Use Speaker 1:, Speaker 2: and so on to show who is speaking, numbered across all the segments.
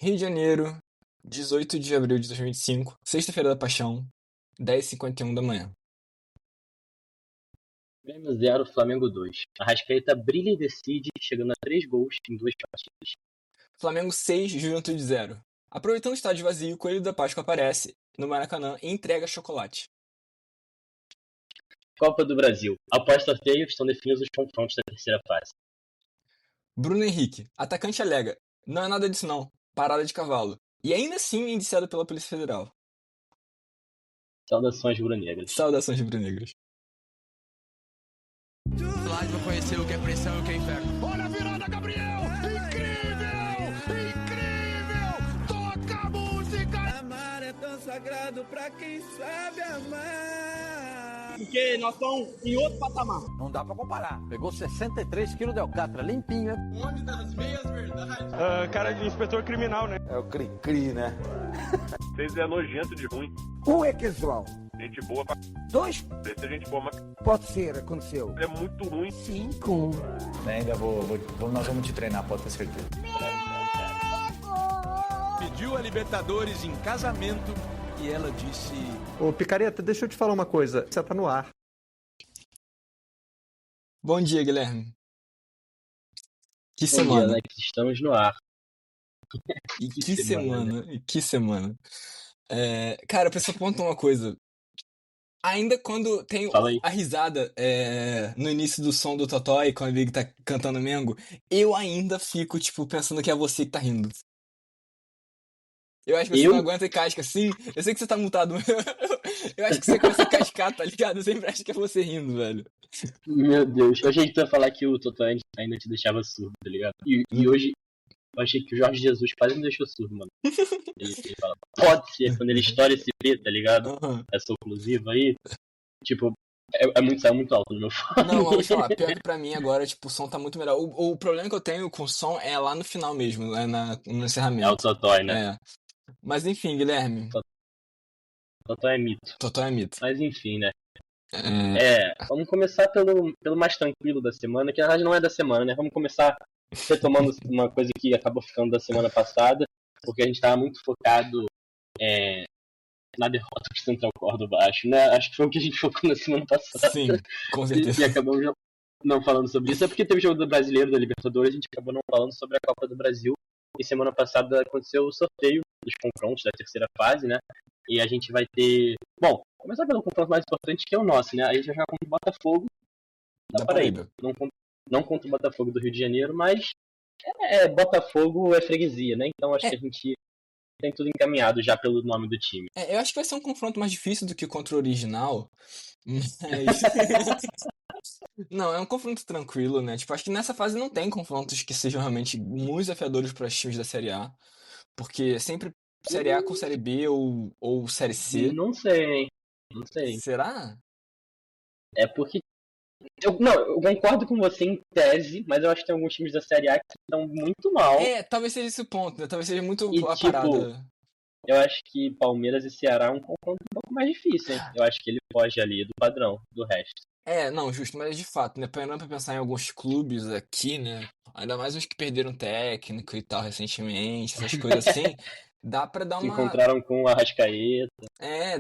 Speaker 1: Rio de Janeiro, 18 de abril de 2025, Sexta-feira da Paixão, 10h51 da manhã.
Speaker 2: Grêmio 0, Flamengo 2. Arrascaeta brilha e decide, chegando a 3 gols em 2 partidas.
Speaker 1: Flamengo 6, Juventude 0. Aproveitando o estádio vazio, Coelho da Páscoa aparece no Maracanã e entrega chocolate.
Speaker 2: Copa do Brasil. Após sorteio, estão definidos os confrontos da terceira fase.
Speaker 1: Bruno Henrique, atacante alega, não é nada disso não, parada de cavalo. E ainda assim indiciado pela Polícia Federal.
Speaker 2: Saudações rubro-negras.
Speaker 1: Saudações rubro-negras.
Speaker 3: Lá vou conhecer o que é pressão e o que é inferno.
Speaker 4: Olha a virada, Gabriel! Incrível! Incrível! Toca a música!
Speaker 5: Amar é tão sagrado pra quem sabe amar.
Speaker 6: Porque nós estamos em outro patamar.
Speaker 7: Não dá pra comparar. Pegou 63 quilos de alcatra, limpinho, né?
Speaker 4: Onde das meias verdades?
Speaker 6: Cara de inspetor criminal, né?
Speaker 7: É o cri-cri, né?
Speaker 8: Vocês é nojento de ruim.
Speaker 9: Um é casual.
Speaker 8: Gente boa pra...
Speaker 9: Dois,
Speaker 8: Esse é gente boa, mas
Speaker 9: pode ser, aconteceu.
Speaker 8: é muito ruim.
Speaker 9: 5.
Speaker 10: Ainda nós vamos te treinar, pode ter certeza.
Speaker 3: Pediu a Libertadores em casamento e ela disse...
Speaker 11: Ô, Picareta, deixa eu te falar uma coisa. Você tá no ar.
Speaker 1: Bom dia, Guilherme. Que
Speaker 2: Bom
Speaker 1: semana.
Speaker 2: dia, Alex. Estamos no ar.
Speaker 1: E que semana. E que semana. Cara, eu preciso apontar uma coisa. Ainda quando tem
Speaker 2: Fala aí.
Speaker 1: a risada no início do som do Totó e quando ele tá cantando Mengo, eu ainda fico, tipo, pensando que é você que tá rindo. Eu acho que você
Speaker 2: Eu?
Speaker 1: não aguenta e casca assim. Eu sei que você tá mutado. Eu acho que você começa a cascar, tá ligado? Eu sempre acho que é você rindo, velho.
Speaker 2: Meu Deus. Eu achei que tu ia falar que o Totó ainda te deixava surdo, tá ligado? E hoje eu achei que o Jorge Jesus quase me deixou surdo, mano. Ele fala, pode ser, quando ele estoura esse P, tá ligado?
Speaker 1: Aham.
Speaker 2: Essa oclusiva aí. Tipo, saiu muito alto no meu fone.
Speaker 1: Não, vou te falar, pior que pra mim agora, tipo, o som tá muito melhor. O problema que eu tenho com o som é lá no final mesmo, no
Speaker 2: É o
Speaker 1: encerramento.
Speaker 2: Totó, né?
Speaker 1: É. Mas enfim, Guilherme,
Speaker 2: Totó é mito.
Speaker 1: Totó é mito.
Speaker 2: Mas enfim, né?
Speaker 1: É,
Speaker 2: Vamos começar pelo mais tranquilo da semana, que na verdade não é da semana, né? Vamos começar retomando uma coisa que acabou ficando da semana passada, porque a gente estava muito focado na derrota do Central Córdoba, acho, né? Acho que foi o que a gente focou na semana passada.
Speaker 1: sim, com
Speaker 2: E
Speaker 1: certeza.
Speaker 2: acabamos não falando sobre isso. É porque teve o jogo do Brasileiro, da Libertadores, a gente acabou não falando sobre a Copa do Brasil. E semana passada aconteceu o sorteio dos confrontos da terceira fase, né? E a gente vai ter... Bom, começar pelo confronto mais importante, que é o nosso, né? A gente vai jogar contra o Botafogo da Paraíba. Não contra o Botafogo do Rio de Janeiro, mas Botafogo é freguesia, né? Então acho que a gente tem tudo encaminhado já pelo nome do time.
Speaker 1: Eu acho que vai ser um confronto mais difícil do que contra o original, mas... Não, é um confronto tranquilo, né? Tipo, acho que nessa fase não tem confrontos que sejam realmente muito desafiadores para os times da Série A, porque é sempre Série A com Série B ou Série C.
Speaker 2: Não sei.
Speaker 1: Será?
Speaker 2: É porque... Eu concordo com você em tese, mas eu acho que tem alguns times da Série A que estão muito mal.
Speaker 1: Talvez seja esse o ponto, né? Talvez seja muito
Speaker 2: E,
Speaker 1: a
Speaker 2: tipo,
Speaker 1: parada.
Speaker 2: Eu acho que Palmeiras e Ceará é um confronto um pouco mais difícil, hein? Eu acho que ele foge ali do padrão, do resto.
Speaker 1: Não, justo, mas de fato, né? Parando pra pensar em alguns clubes aqui, né? Ainda mais os que perderam técnico e tal recentemente, essas coisas assim, dá pra dar
Speaker 2: Se
Speaker 1: uma.
Speaker 2: encontraram com o Arrascaeta.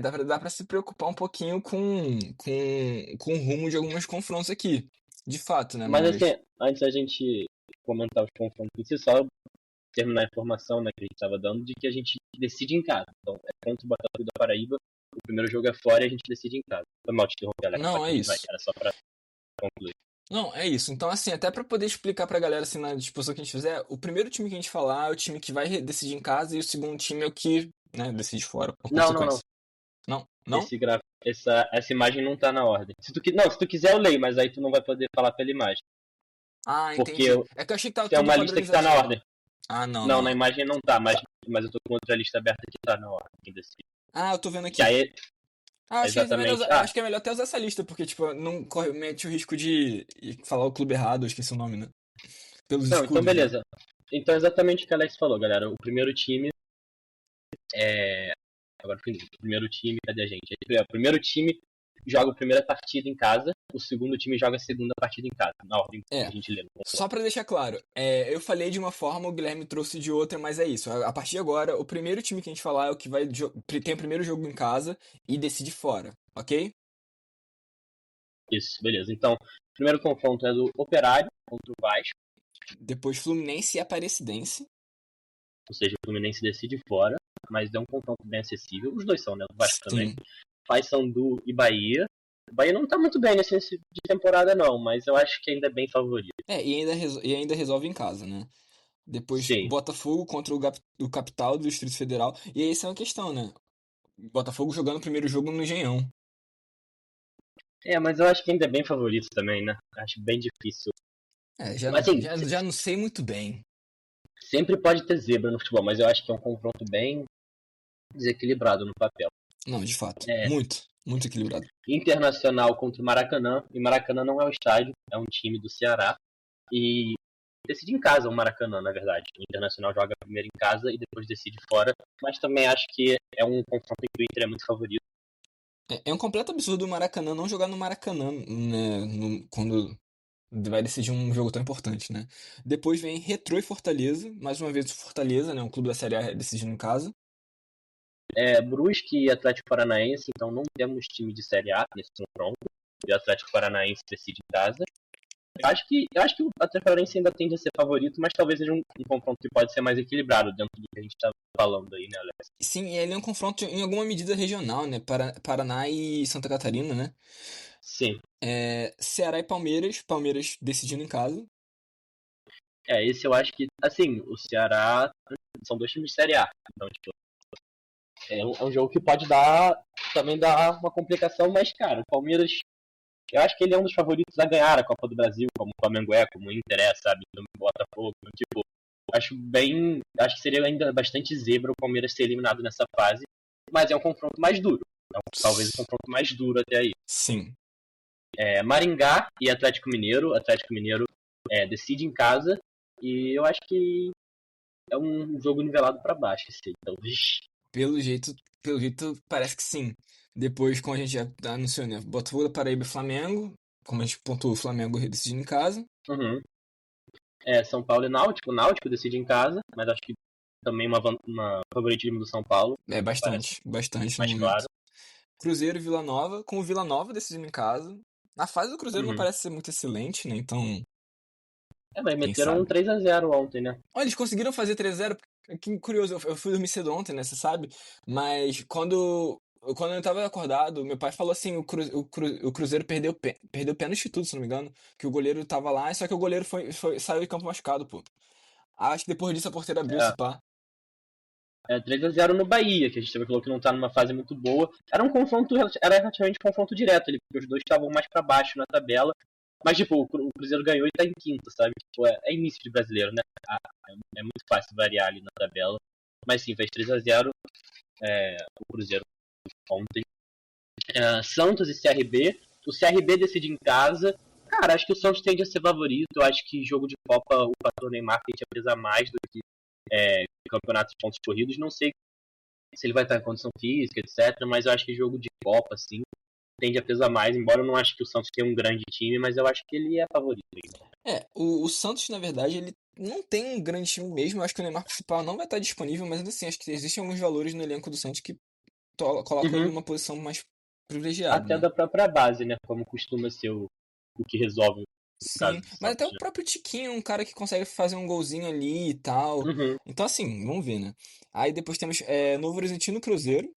Speaker 1: Dá pra se preocupar um pouquinho com o rumo de alguns confrontos aqui. De fato, né?
Speaker 2: Mas assim, antes da gente comentar os confrontos em si, só terminar a informação, né, que a gente estava dando, de que a gente decide em casa. Então, é contra o Botafogo da Paraíba, o primeiro jogo é fora e a gente decide em casa. Foi mal te interromper, Alex.
Speaker 1: Não, é isso.
Speaker 2: Era só pra concluir.
Speaker 1: Não, é isso. Então, assim, até pra poder explicar pra galera, assim, na disposição que a gente fizer, o primeiro time que a gente falar é o time que vai decidir em casa e o segundo time é o que, né, decide fora, por consequência. Não.
Speaker 2: Essa imagem não tá na ordem. Se tu quiser eu leio, mas aí tu não vai poder falar pela imagem.
Speaker 1: Entendi. É que eu achei que tava
Speaker 2: tem
Speaker 1: tudo
Speaker 2: uma lista que tá na ordem.
Speaker 1: Não.
Speaker 2: Não, na imagem não tá, mas eu tô com outra lista aberta que tá na ordem.
Speaker 1: Eu tô vendo aqui.
Speaker 2: Que aí...
Speaker 1: Acho que é melhor até usar essa lista, porque, tipo, não mete o risco de falar o clube errado, eu esqueci o nome, né?
Speaker 2: Então beleza. Então exatamente o que a Alex falou, galera. O primeiro time Agora o primeiro time, cadê a gente? O primeiro time joga a primeira partida em casa, o segundo time joga a segunda partida em casa, na ordem que a gente lê.
Speaker 1: Só pra deixar claro, eu falei de uma forma, o Guilherme trouxe de outra, mas é isso. A partir de agora, o primeiro time que a gente falar é o que vai tem o primeiro jogo em casa e decide fora, ok?
Speaker 2: Isso, beleza. Então, o primeiro confronto é do Operário contra o Vasco.
Speaker 1: Depois Fluminense e Aparecidense.
Speaker 2: Ou seja, o Fluminense decide fora, mas é um confronto bem acessível. Os dois são, né? O Vasco também. Paysandu e Bahia. O Bahia não tá muito bem nesse início de temporada, não, mas eu acho que ainda é bem favorito.
Speaker 1: E ainda resolve em casa, né? Depois Botafogo contra o Capital do Distrito Federal. E aí essa é uma questão, né? Botafogo jogando o primeiro jogo no Engenhão.
Speaker 2: Mas eu acho que ainda é bem favorito também, né? Acho bem difícil.
Speaker 1: Já não sei muito bem.
Speaker 2: Sempre pode ter zebra no futebol, mas eu acho que é um confronto bem desequilibrado no papel.
Speaker 1: Não, de fato. Muito equilibrado.
Speaker 2: Internacional contra o Maracanã. E Maracanã não é o estádio, é um time do Ceará. E decide em casa o Maracanã, na verdade. O Internacional joga primeiro em casa e depois decide fora. Mas também acho que é um confronto em que o Inter é muito favorito.
Speaker 1: É um completo absurdo o Maracanã não jogar no Maracanã, né, quando vai decidir um jogo tão importante, né? Depois vem Retrô e Fortaleza. Mais uma vez o Fortaleza, né? Um clube da Série A decidindo em casa.
Speaker 2: Brusque e Atlético Paranaense, então não temos time de Série A nesse confronto. E o Atlético Paranaense decide em casa. Eu acho que o Atlético Paranaense ainda tende a ser favorito, mas talvez seja um confronto que pode ser mais equilibrado dentro do que a gente está falando aí, né, Alex?
Speaker 1: Sim, ele é um confronto em alguma medida regional, né? Paraná e Santa Catarina, né?
Speaker 2: Sim.
Speaker 1: Ceará e Palmeiras. Palmeiras decidindo em casa.
Speaker 2: Esse eu acho que, assim, o Ceará são dois times de Série A. Então, tipo, é um jogo que pode também dar uma complicação, mas, cara, o Palmeiras, eu acho que ele é um dos favoritos a ganhar a Copa do Brasil, como o Flamengo como o Inter sabe, do Botafogo, tipo, acho que seria ainda bastante zebra o Palmeiras ser eliminado nessa fase, mas é um confronto mais duro, talvez um confronto mais duro até aí.
Speaker 1: Sim.
Speaker 2: Maringá e Atlético Mineiro decide em casa, e eu acho que é um jogo nivelado para baixo, assim, talvez.
Speaker 1: Pelo jeito, parece que sim. Depois, como a gente já anunciou, né? Botafogo, Paraíba e Flamengo. Como a gente pontuou, o Flamengo decidindo em casa.
Speaker 2: Uhum. São Paulo e Náutico. O Náutico decide em casa, mas acho que também uma favoritismo do São Paulo.
Speaker 1: Bastante
Speaker 2: mais claro.
Speaker 1: Cruzeiro e Vila Nova. Com o Vila Nova decidindo em casa. A fase do Cruzeiro não parece ser muito excelente, né? Então...
Speaker 2: mas meteram um 3x0 ontem, né?
Speaker 1: Olha, eles conseguiram fazer 3x0. Que curioso, eu fui dormir cedo ontem, né? Você sabe? Mas quando eu tava acordado, meu pai falou assim: o Cruzeiro perdeu pênalti e tudo, se não me engano. Que o goleiro tava lá, só que o goleiro saiu de campo machucado, pô. Acho que depois disso a porteira abriu, se pá.
Speaker 2: 3x0 no Bahia, que a gente também falou que não tá numa fase muito boa. Era relativamente um confronto direto ali, porque os dois estavam mais pra baixo na tabela. Mas, tipo, o Cruzeiro ganhou e tá em quinto, sabe? Tipo, é início de brasileiro, né? É muito fácil variar ali na tabela. Mas sim, fez 3x0 o Cruzeiro ontem. Santos e CRB. O CRB decide em casa. Cara, acho que o Santos tende a ser favorito. Eu acho que jogo de Copa, o fator Neymar tende a pesar mais do que campeonatos de pontos corridos. Não sei se ele vai estar em condição física, etc. Mas eu acho que jogo de Copa, assim, tende a pesar mais, embora eu não acho que o Santos tenha um grande time, mas eu acho que ele é favorito ainda.
Speaker 1: O Santos, na verdade, ele não tem um grande time mesmo. Eu acho que o Neymar principal não vai estar disponível, mas ainda assim, acho que existem alguns valores no elenco do Santos que colocam ele numa posição mais privilegiada.
Speaker 2: Até
Speaker 1: né?
Speaker 2: da própria base, né? Como costuma ser o que resolve.
Speaker 1: Sim, mas até o próprio Tiquinho é um cara que consegue fazer um golzinho ali e tal. Então, assim, vamos ver, né? Aí depois temos Novo Horizontino Cruzeiro.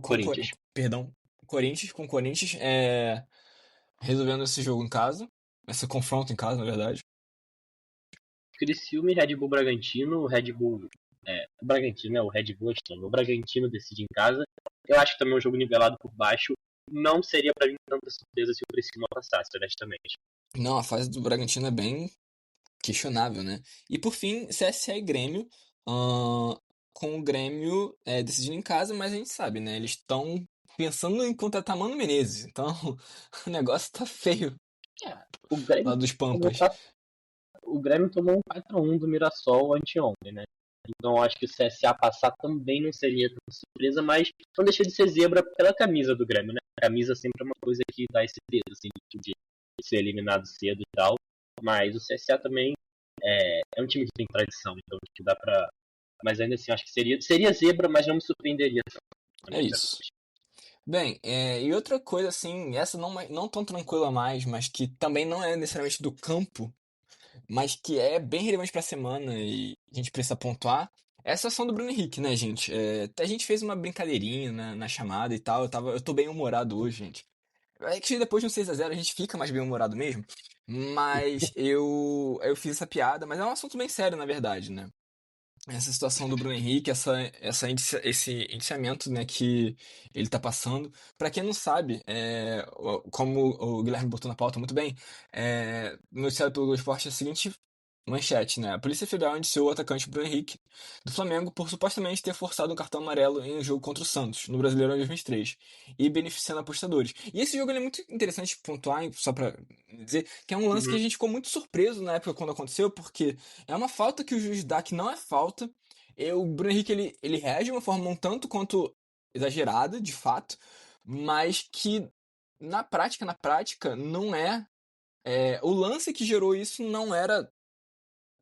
Speaker 2: Corinthians.
Speaker 1: Corinthians, com Corinthians resolvendo esse jogo em casa. Esse confronto em casa, na verdade.
Speaker 2: Criciúma e Red Bull Bragantino. O Red Bull... o Bragantino, né? O Red Bull é estranho. O Bragantino decide em casa. Eu acho que também é um jogo nivelado por baixo. Não seria pra mim tanta surpresa se o Criciúma passasse, honestamente.
Speaker 1: Não, a fase do Bragantino é bem questionável, né? E por fim, CSA e Grêmio. Com o Grêmio decidindo em casa, mas a gente sabe, né? Eles estão pensando em contratar Mano Menezes. Então, o negócio tá feio.
Speaker 2: O Grêmio,
Speaker 1: lá dos Pampas.
Speaker 2: O Grêmio tomou um 4x1 do Mirassol anteontem, né? Então eu acho que o CSA passar também não seria tão surpresa, mas não deixa de ser zebra pela camisa do Grêmio, né? A camisa sempre é uma coisa que dá esse peso, assim, de ser eliminado cedo e tal. Mas o CSA também é um time que tem tradição, então acho que dá pra. Mas ainda assim, acho que seria zebra, mas não me surpreenderia
Speaker 1: É isso. Bem, e outra coisa assim, essa não tão tranquila mais, mas que também não é necessariamente do campo, mas que é bem relevante pra semana e a gente precisa pontuar, é a situação do Bruno Henrique, né, gente? A gente fez uma brincadeirinha na chamada e tal, eu tô bem humorado hoje, gente. É que depois de um 6-0 a gente fica mais bem humorado mesmo, mas eu fiz essa piada, mas é um assunto bem sério, na verdade, né? Essa situação do Bruno Henrique, esse indiciamento, né, que ele tá passando. Pra quem não sabe, como o Guilherme botou na pauta muito bem, noticiado pelo Globo Esporte é a seguinte manchete, né? A Polícia Federal indiciou o atacante Bruno Henrique do Flamengo por supostamente ter forçado um cartão amarelo em um jogo contra o Santos, no Brasileirão de 2023, e beneficiando apostadores. E esse jogo ele é muito interessante pontuar, só pra dizer, que é um lance que a gente ficou muito surpreso na época quando aconteceu, porque é uma falta que o juiz dá que não é falta. O Bruno Henrique ele reage de uma forma um tanto quanto exagerada, de fato, mas que na prática, não o lance que gerou isso não era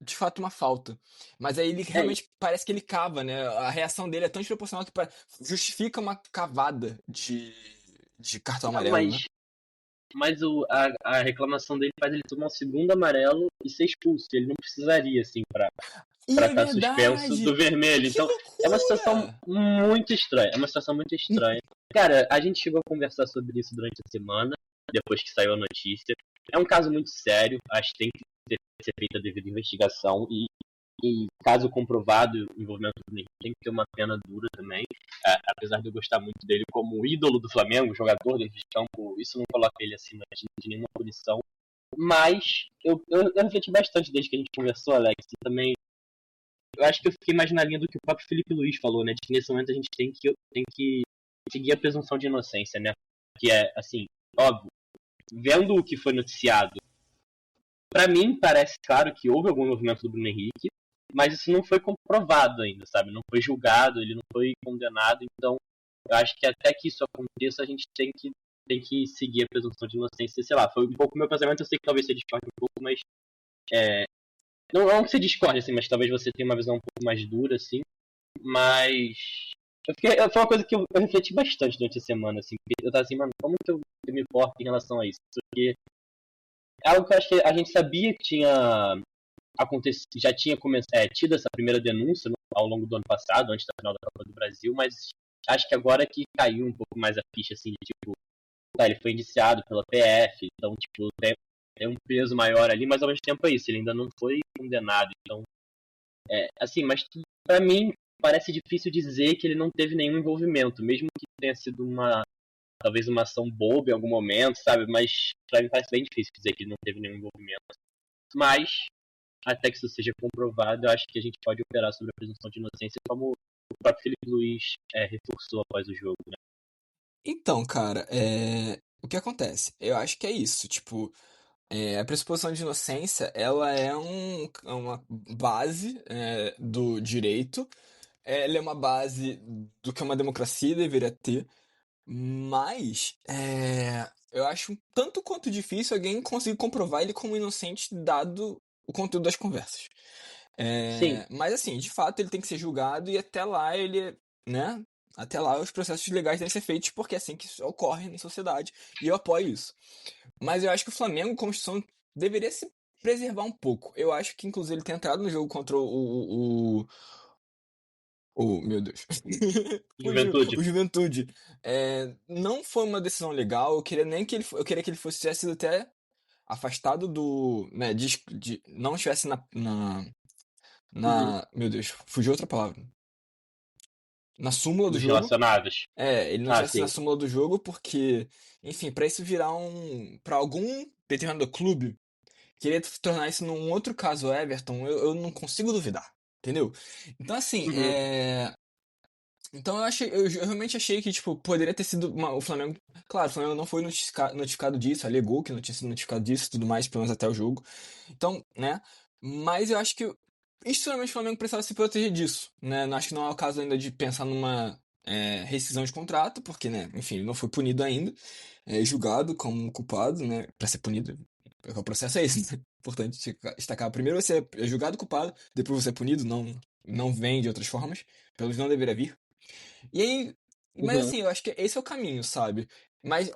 Speaker 1: de fato uma falta. Mas aí ele realmente parece que ele cava, né? A reação dele é tão desproporcional que justifica uma cavada de cartão amarelo, né?
Speaker 2: Mas a reclamação dele faz ele tomar um segundo amarelo e ser expulso. Ele não precisaria, assim, pra estar suspenso do vermelho. Então, é uma situação muito estranha. É uma situação muito estranha. Cara, a gente chegou a conversar sobre isso durante a semana, depois que saiu a notícia. É um caso muito sério. Acho que tem que ser feita a devida investigação. E caso comprovado o envolvimento do Henrique, tem que ter uma pena dura também. Apesar de eu gostar muito dele como ídolo do Flamengo, jogador dentro de campo, isso não coloca ele acima de nenhuma punição. Mas eu refleti bastante desde que a gente conversou, Alex, e também eu acho que eu fiquei mais na linha do que o próprio Felipe Luiz falou, né? De que nesse momento a gente tem que seguir a presunção de inocência, né? Que é, assim, óbvio, vendo o que foi noticiado, pra mim parece claro que houve algum movimento do Bruno Henrique, mas isso não foi comprovado ainda, sabe? Não foi julgado, ele não foi condenado, então eu acho que até que isso aconteça a gente tem que seguir a presunção de inocência, sei lá, foi um pouco o meu pensamento, eu sei que talvez você discorde um pouco, mas não que você discorde, assim, mas talvez você tenha uma visão um pouco mais dura, assim, mas foi uma coisa que eu refleti bastante durante a semana, assim, porque eu tava assim, mano, como que eu me importo em relação a isso? Porque é algo que eu acho que a gente sabia que tinha já tinha tido essa primeira denúncia ao longo do ano passado, antes da final da Copa do Brasil, mas acho que agora que caiu um pouco mais a ficha, assim, de tipo, ele foi indiciado pela PF, então, tipo, tem um peso maior ali, mas ao mesmo tempo é isso, ele ainda não foi condenado, então, assim, mas pra mim parece difícil dizer que ele não teve nenhum envolvimento, mesmo que tenha sido talvez uma ação boba em algum momento, sabe, mas pra mim parece bem difícil dizer que ele não teve nenhum envolvimento, mas até que isso seja comprovado, eu acho que a gente pode operar sobre a presunção de inocência, como o próprio Felipe Luiz reforçou após o jogo, né?
Speaker 1: Então, cara, o que acontece? Eu acho que é isso, tipo, a pressuposição de inocência, ela é uma base do direito, ela é uma base do que uma democracia deveria ter, mas eu acho um tanto quanto difícil alguém conseguir comprovar ele como inocente dado o conteúdo das conversas.
Speaker 2: Sim.
Speaker 1: Mas assim, de fato ele tem que ser julgado e até lá né? Até lá os processos legais devem ser feitos porque é assim que isso ocorre na sociedade e eu apoio isso. Mas eu acho que o Flamengo, como instituição, deveria se preservar um pouco. Eu acho que inclusive ele tem entrado no jogo contra meu Deus.
Speaker 2: Juventude.
Speaker 1: O Juventude. Não foi uma decisão legal. Eu queria nem que eu queria que ele tivesse sido até afastado do, né, não estivesse meu Deus, fugiu outra palavra. Na súmula do
Speaker 2: Dos
Speaker 1: jogo.
Speaker 2: relacionados.
Speaker 1: Ele não estivesse na
Speaker 2: Sim.
Speaker 1: súmula do jogo porque, enfim, pra isso virar pra algum determinado clube, querer tornar isso num outro caso Everton, eu não consigo duvidar, entendeu? Então, assim, Então eu realmente achei que, tipo, poderia ter sido o Flamengo. Claro, o Flamengo não foi notificado disso, alegou que não tinha sido notificado disso e tudo mais, pelo menos até o jogo. Então, né? Mas eu acho que extremamente o Flamengo precisava se proteger disso, né? Acho que não é o caso ainda de pensar numa rescisão de contrato, porque, né, enfim, ele não foi punido ainda, julgado como culpado, né, pra ser punido. O processo é esse, né? Importante destacar. Primeiro você é julgado culpado, depois você é punido, não vem de outras formas, pelo menos não deveria vir. E aí, mas
Speaker 2: Uhum.
Speaker 1: assim, eu acho que esse é o caminho, sabe? Mas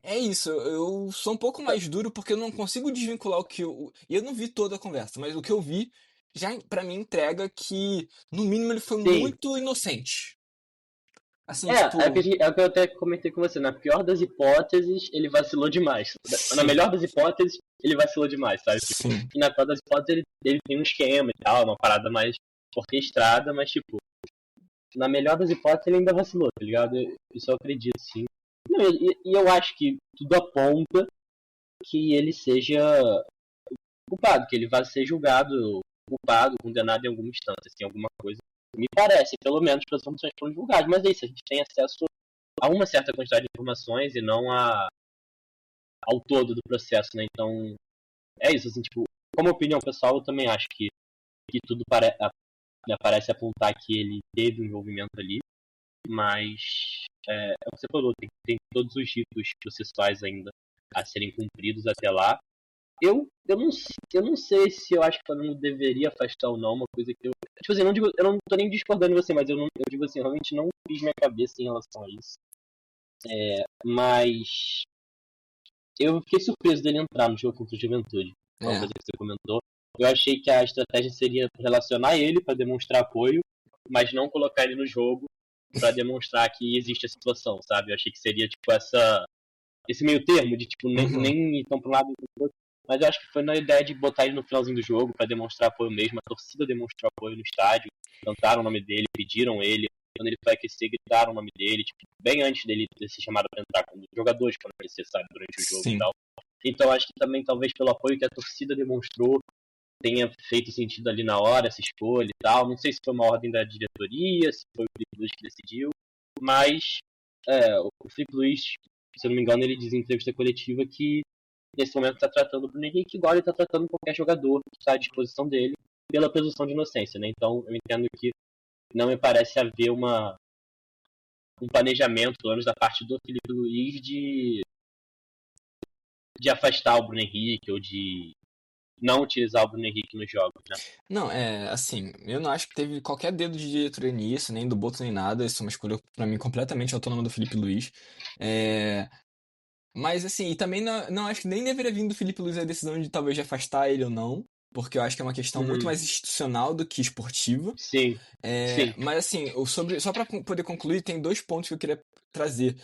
Speaker 1: é isso, eu sou um pouco mais duro porque eu não consigo desvincular o que eu. E eu não vi toda a conversa, mas o que eu vi já pra mim entrega que, no mínimo, ele foi
Speaker 2: Sim.
Speaker 1: muito inocente. Assim,
Speaker 2: É o que,
Speaker 1: tipo.
Speaker 2: é o que eu até comentei com você. Na pior das hipóteses, ele vacilou demais. Na
Speaker 1: Sim,
Speaker 2: melhor das hipóteses, ele vacilou demais, sabe? Tipo,
Speaker 1: sim.
Speaker 2: e na pior das hipóteses, ele tem um esquema e tal, uma parada mais orquestrada, mas, tipo, na melhor das hipóteses, ele ainda vacilou, tá ligado? Isso eu acredito, sim. Não, e eu acho que tudo aponta que ele seja culpado, que ele vai ser julgado, culpado, condenado em alguma instância, assim, alguma coisa. Me parece, pelo menos, pelas informações que foram divulgadas. Mas é isso, a gente tem acesso a uma certa quantidade de informações e não ao todo do processo, né? Então, é isso, assim, tipo, como opinião pessoal, eu também acho que tudo parece apontar que ele teve um envolvimento ali, mas é o que você falou, tem todos os ritos processuais ainda a serem cumpridos até lá. Eu não sei se eu acho que o Flamengo deveria afastar ou não, uma coisa que eu. Tipo assim, eu não tô nem discordando de você, mas eu digo assim, eu realmente não fiz minha cabeça em relação a isso. Mas eu fiquei surpreso dele entrar no jogo contra o Juventude. Uma
Speaker 1: É.
Speaker 2: coisa que você comentou. Eu achei que a estratégia seria relacionar ele para demonstrar apoio, mas não colocar ele no jogo para demonstrar que existe a situação, sabe? Eu achei que seria tipo esse meio termo de tipo
Speaker 1: Uhum.
Speaker 2: nem ir tão pro lado nem pro outro. Mas eu acho que foi na ideia de botar ele no finalzinho do jogo para demonstrar apoio mesmo. A torcida demonstrou apoio no estádio, cantaram o nome dele, pediram ele. Quando ele foi aquecer, gritaram o nome dele, tipo, bem antes dele ter se chamado para entrar, quando os jogadores foram aquecer, sabe, durante o jogo e
Speaker 1: Sim.
Speaker 2: tal. Então acho que também, talvez pelo apoio que a torcida demonstrou, tenha feito sentido ali na hora essa escolha e tal. Não sei se foi uma ordem da diretoria, se foi o Felipe Luiz que decidiu, mas o Felipe Luiz, se eu não me engano, ele diz em entrevista coletiva que nesse momento está tratando o Bruno Henrique igual ele está tratando qualquer jogador que está à disposição dele pela presunção de inocência, né? Então eu entendo que não me parece haver um planejamento, pelo menos da parte do Felipe Luiz, de afastar o Bruno Henrique ou de não utilizar o Bruno Henrique nos jogos, né?
Speaker 1: Não, assim, eu não acho que teve qualquer dedo de diretoria nisso, nem do Boto, nem nada. Isso é uma escolha, pra mim, completamente autônoma do Felipe Luiz. É, Mas assim, e também não acho que nem deveria vir do Felipe Luiz a decisão de talvez de afastar ele ou não, porque eu acho que é uma questão muito
Speaker 2: Uhum.
Speaker 1: mais institucional do que esportiva.
Speaker 2: Sim, sim.
Speaker 1: Mas assim, só para poder concluir, tem dois pontos que eu queria trazer.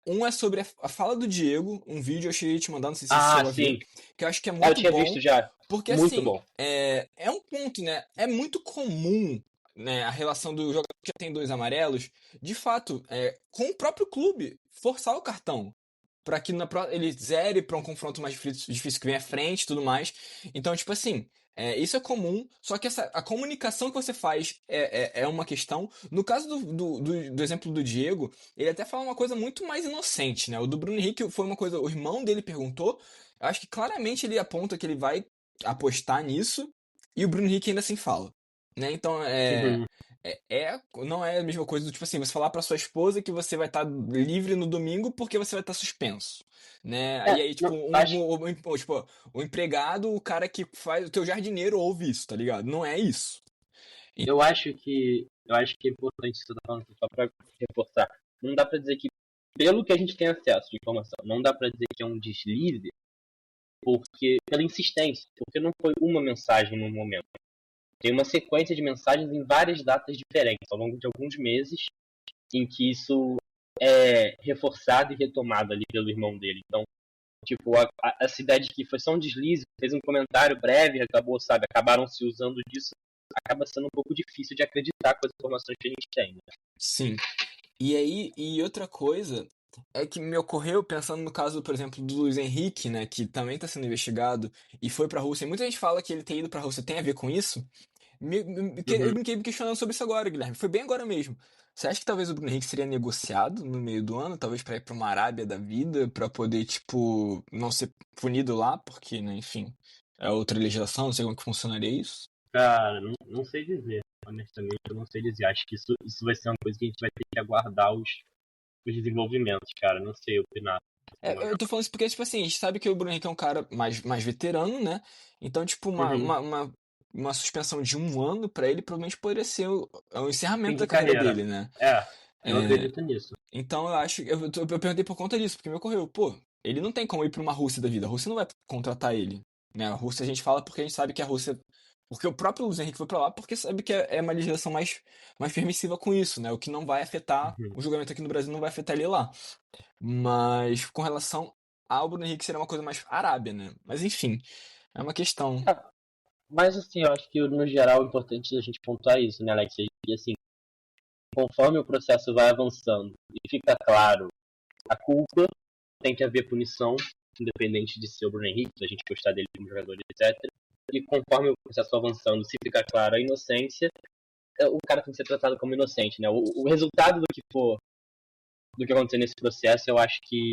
Speaker 1: Um é sobre a fala do Diego, um vídeo eu cheguei a te mandar, não sei se você
Speaker 2: Ah,
Speaker 1: chegou a ver,
Speaker 2: sim.
Speaker 1: que eu acho que é
Speaker 2: Eu
Speaker 1: muito
Speaker 2: tinha
Speaker 1: bom,
Speaker 2: visto já.
Speaker 1: porque
Speaker 2: Muito
Speaker 1: assim,
Speaker 2: bom.
Speaker 1: é um ponto, né? É muito comum, né, a relação do jogador que já tem dois amarelos, de fato, com o próprio clube, forçar o cartão. Pra que ele zere pra um confronto mais difícil que vem à frente e tudo mais. Então, tipo assim, isso é comum, só que a comunicação que você faz é uma questão. No caso do exemplo do Diego, ele até fala uma coisa muito mais inocente, né? O do Bruno Henrique foi uma coisa, o irmão dele perguntou, eu acho que claramente ele aponta que ele vai apostar nisso, e o Bruno Henrique ainda assim fala. Né? Então,
Speaker 2: Uhum.
Speaker 1: não é a mesma coisa do tipo assim, você falar pra sua esposa que você vai estar livre no domingo porque você vai estar suspenso, né? E aí, tipo,
Speaker 2: Não, acho,
Speaker 1: tipo, o empregado, o cara que faz, o teu jardineiro ouve isso, tá ligado? Não é isso.
Speaker 2: eu acho que é importante isso que você tá falando, só pra reforçar. Não dá pra dizer que, pelo que a gente tem acesso de informação, não dá pra dizer que é um deslize, porque pela insistência, porque não foi uma mensagem no momento. Tem uma sequência de mensagens em várias datas diferentes, ao longo de alguns meses, em que isso é reforçado e retomado ali pelo irmão dele. Então, tipo, essa ideia de que foi só um deslize, fez um comentário breve, acabou, sabe, acabaram se usando disso, acaba sendo um pouco difícil de acreditar com as informações que a gente tem, né?
Speaker 1: Sim. E aí, e outra coisa é que me ocorreu pensando no caso, por exemplo, do Luiz Henrique, né, que também está sendo investigado e foi pra Rússia. E muita gente fala que ele ter ido pra Rússia tem a ver com isso. Eu
Speaker 2: Uhum.
Speaker 1: me fiquei me questionando sobre isso agora, Guilherme. Foi bem agora mesmo. Você acha que talvez o Bruno Henrique seria negociado no meio do ano, talvez pra ir pra uma Arábia da vida, pra poder, tipo, não ser punido lá, porque, né, enfim, é outra legislação, não sei como que funcionaria isso.
Speaker 2: Cara, não sei dizer. Honestamente, eu não sei dizer. Acho que isso vai ser uma coisa que a gente vai ter que aguardar os desenvolvimentos, cara. Não sei opinar.
Speaker 1: Eu tô falando isso porque, tipo assim, a gente sabe que o Bruno Henrique é um cara mais veterano, né? Então, tipo,
Speaker 2: Uhum.
Speaker 1: uma suspensão de 1 ano pra ele provavelmente poderia ser o
Speaker 2: Fim
Speaker 1: encerramento da
Speaker 2: de
Speaker 1: carreira
Speaker 2: carreira.
Speaker 1: dele, né?
Speaker 2: Eu acredito nisso.
Speaker 1: Então eu acho. Eu perguntei por conta disso, porque me ocorreu, pô, ele não tem como ir pra uma Rússia da vida. A Rússia não vai contratar ele. Né? A Rússia a gente fala porque a gente sabe que a Rússia. Porque o próprio Luiz Henrique foi pra lá porque sabe que é uma legislação mais permissiva com isso, né? O que não vai afetar.
Speaker 2: Uhum.
Speaker 1: O julgamento aqui no Brasil não vai afetar ele lá. Mas com relação ao Bruno Henrique seria uma coisa mais Arábia, né? Mas enfim, é uma questão.
Speaker 2: Mas assim, eu acho que no geral é importante a gente pontuar isso, né, Alex? E assim, conforme o processo vai avançando e fica claro a culpa, tem que haver punição, independente de ser o Bruno Henrique, da gente gostar dele como jogador, etc. E conforme o processo vai avançando, se ficar claro a inocência, o cara tem que ser tratado como inocente, né? O resultado do que acontecer nesse processo, eu acho que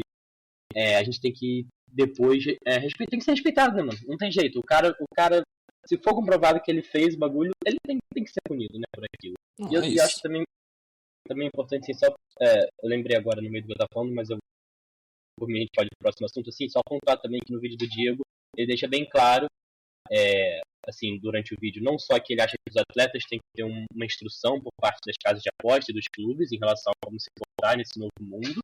Speaker 2: a gente tem que depois tem que ser respeitado, né, mano? Não tem jeito. O cara, se for comprovado que ele fez o bagulho, ele tem que ser punido, né, por aquilo.
Speaker 1: Não,
Speaker 2: E eu,
Speaker 1: é
Speaker 2: e acho
Speaker 1: isso.
Speaker 2: também importante, assim, só, eu lembrei agora no meio do que eu tava falando, mas por mim a gente pode ir pro próximo assunto, assim, só pontuar também que no vídeo do Diego, ele deixa bem claro, assim, durante o vídeo, não só que ele acha que os atletas têm que ter uma instrução por parte das casas de aposta e dos clubes em relação a como se comportar nesse novo mundo,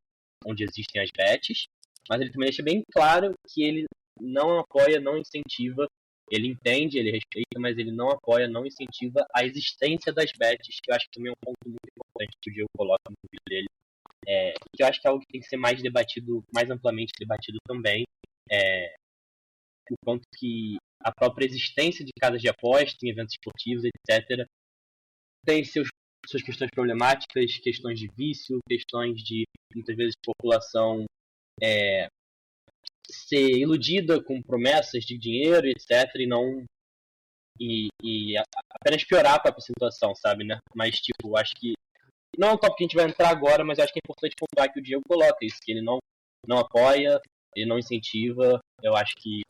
Speaker 2: onde existem as bets, mas ele também deixa bem claro que ele não apoia, não incentiva, ele entende, ele respeita, mas ele não apoia, não incentiva a existência das bets, que eu acho que também é um ponto muito importante que o Diego coloca no vídeo dele, que eu acho que é algo que tem que ser mais debatido, mais amplamente debatido também, o quanto que a própria existência de casas de aposta, em eventos esportivos, etc., tem suas questões problemáticas, questões de vício, questões de, muitas vezes, população ser iludida com promessas de dinheiro, etc., e apenas piorar a própria situação, sabe, né? Mas, tipo, acho que não é um tópico que a gente vai entrar agora, mas acho que é importante pontuar que o Diego coloca isso, que ele não apoia, ele não incentiva. Eu acho que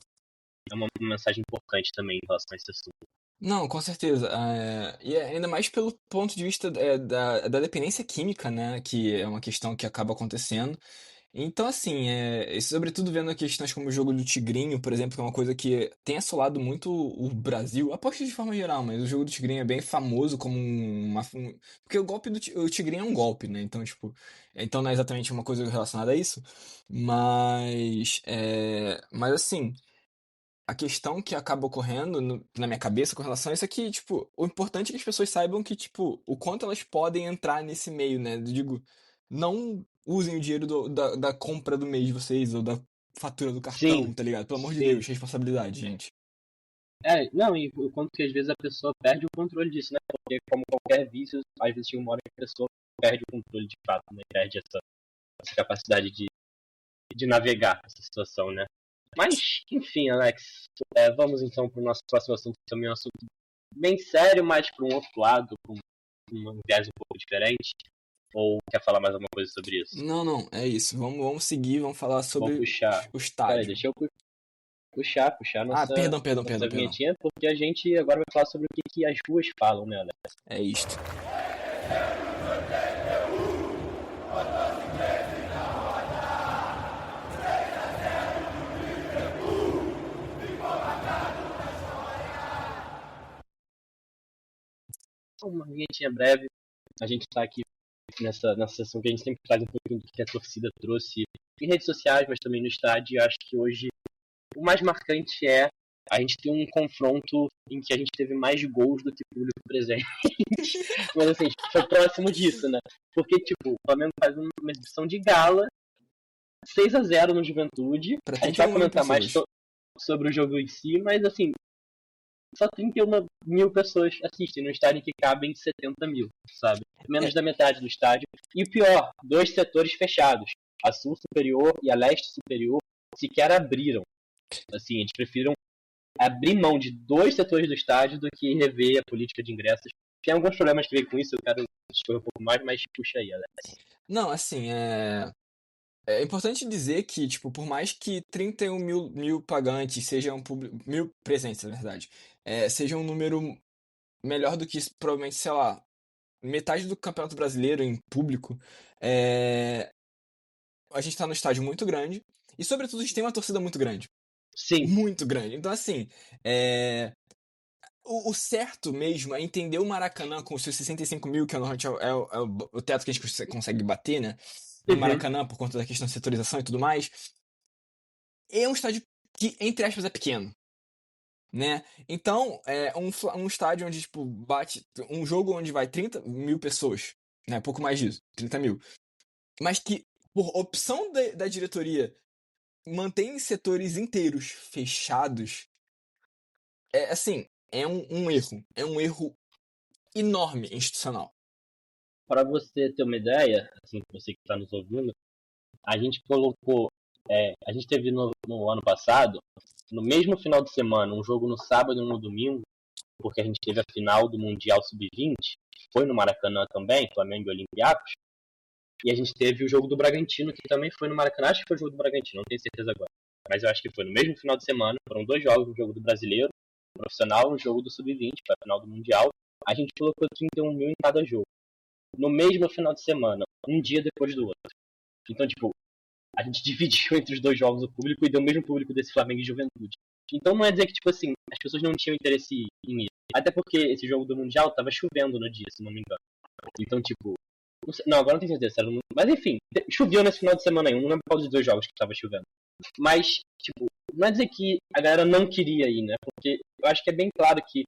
Speaker 2: é uma mensagem importante também em relação a esse assunto.
Speaker 1: Não, com certeza. E ainda mais pelo ponto de vista da dependência química, né? Que é uma questão que acaba acontecendo. Então, assim, e sobretudo vendo questões como o jogo do Tigrinho, por exemplo, que é uma coisa que tem assolado muito o Brasil, aposto de forma geral, mas o jogo do Tigrinho é bem famoso como porque o golpe o Tigrinho é um golpe, né? Então, tipo, então não é exatamente uma coisa relacionada a isso, mas assim. A questão que acaba ocorrendo na minha cabeça com relação a isso é que, tipo, o importante é que as pessoas saibam que, tipo, o quanto elas podem entrar nesse meio, né? Eu digo, não usem o dinheiro da compra do mês de vocês ou da fatura do cartão,
Speaker 2: Sim,
Speaker 1: tá ligado? Pelo amor de
Speaker 2: sim.
Speaker 1: Deus, responsabilidade, gente.
Speaker 2: Não, e o quanto que às vezes a pessoa perde o controle disso, né? Porque como qualquer vício, às vezes chega uma hora que a pessoa perde o controle de fato, né? Perde essa capacidade de navegar essa situação, né? Mas, enfim, Alex, vamos então para o nosso próximo assunto, que também é um assunto bem sério, mas para um outro lado, com um viés um pouco diferente. Ou quer falar mais alguma coisa sobre isso?
Speaker 1: Não, é isso. Vamos seguir, vamos falar
Speaker 2: Vou
Speaker 1: sobre
Speaker 2: puxar.
Speaker 1: o
Speaker 2: Peraí,
Speaker 1: estádio.
Speaker 2: deixa eu puxar nossa
Speaker 1: Perdão.
Speaker 2: vinhetinha, porque a gente agora vai falar sobre o que as ruas falam, né, Alex?
Speaker 1: É isto.
Speaker 2: Uma vinhetinha breve. A gente está aqui nessa sessão que a gente sempre traz um pouquinho do que a torcida trouxe em redes sociais, mas também no estádio. E acho que hoje o mais marcante é a gente ter um confronto em que a gente teve mais gols do que público presente. Mas assim, foi próximo disso, né? Porque, tipo, o Flamengo faz uma exibição de gala, 6-0 no Juventude. A gente vai comentar mais sobre o jogo em si, mas assim, só 31 mil pessoas assistem no estádio que cabem 70 mil, sabe? Menos da metade do estádio. E o pior, 2 setores fechados. A Sul Superior e a Leste Superior sequer abriram. Assim, eles preferiram abrir mão de 2 setores do estádio do que rever a política de ingressos. Tem alguns problemas que vem com isso, eu quero discorrer um pouco mais, mas puxa aí, Alex.
Speaker 1: Não, assim, é importante dizer que, tipo, por mais que 31 mil pagantes sejam mil presentes, na verdade, seja um número melhor do que isso, provavelmente, sei lá, metade do Campeonato Brasileiro em público. É, a gente tá num estádio muito grande e, sobretudo, a gente tem uma torcida muito grande.
Speaker 2: Sim.
Speaker 1: Muito grande. Então, assim, o certo mesmo é entender o Maracanã com os seus 65 mil, que normalmente o teto que a gente consegue bater, né? No Maracanã, por conta da questão de setorização e tudo mais. É um estádio que, entre aspas, é pequeno. Né? Então, é um estádio onde, tipo, bate um jogo onde vai 30 mil pessoas, né? Pouco mais disso, 30 mil. Mas que, por opção da diretoria, mantém setores inteiros fechados, assim, é um erro. É um erro enorme institucional.
Speaker 2: Para você ter uma ideia, assim, você que está nos ouvindo, a gente colocou, a gente teve no ano passado, no mesmo final de semana, um jogo no sábado e no domingo, porque a gente teve a final do Mundial Sub-20, foi no Maracanã também, Flamengo e Olympiacos, e a gente teve o jogo do Bragantino, que também foi no Maracanã, acho que foi o jogo do Bragantino, não tenho certeza agora, mas eu acho que foi no mesmo final de semana, foram 2 jogos, um jogo do Brasileiro, profissional, um jogo do Sub-20, para a final do Mundial, a gente colocou 31 mil em cada jogo, no mesmo final de semana, um dia depois do outro. Então, tipo, a gente dividiu entre os 2 jogos o público e deu o mesmo público desse Flamengo e Juventude. Então não é dizer que, tipo assim, as pessoas não tinham interesse em ir. Até porque esse jogo do Mundial tava chovendo no dia, se não me engano. Então, tipo... Não, agora não tenho certeza. Mas enfim, choveu nesse final de semana aí. Eu não lembro qual dos 2 jogos que tava chovendo. Mas, tipo, não é dizer que a galera não queria ir, né? Porque eu acho que é bem claro que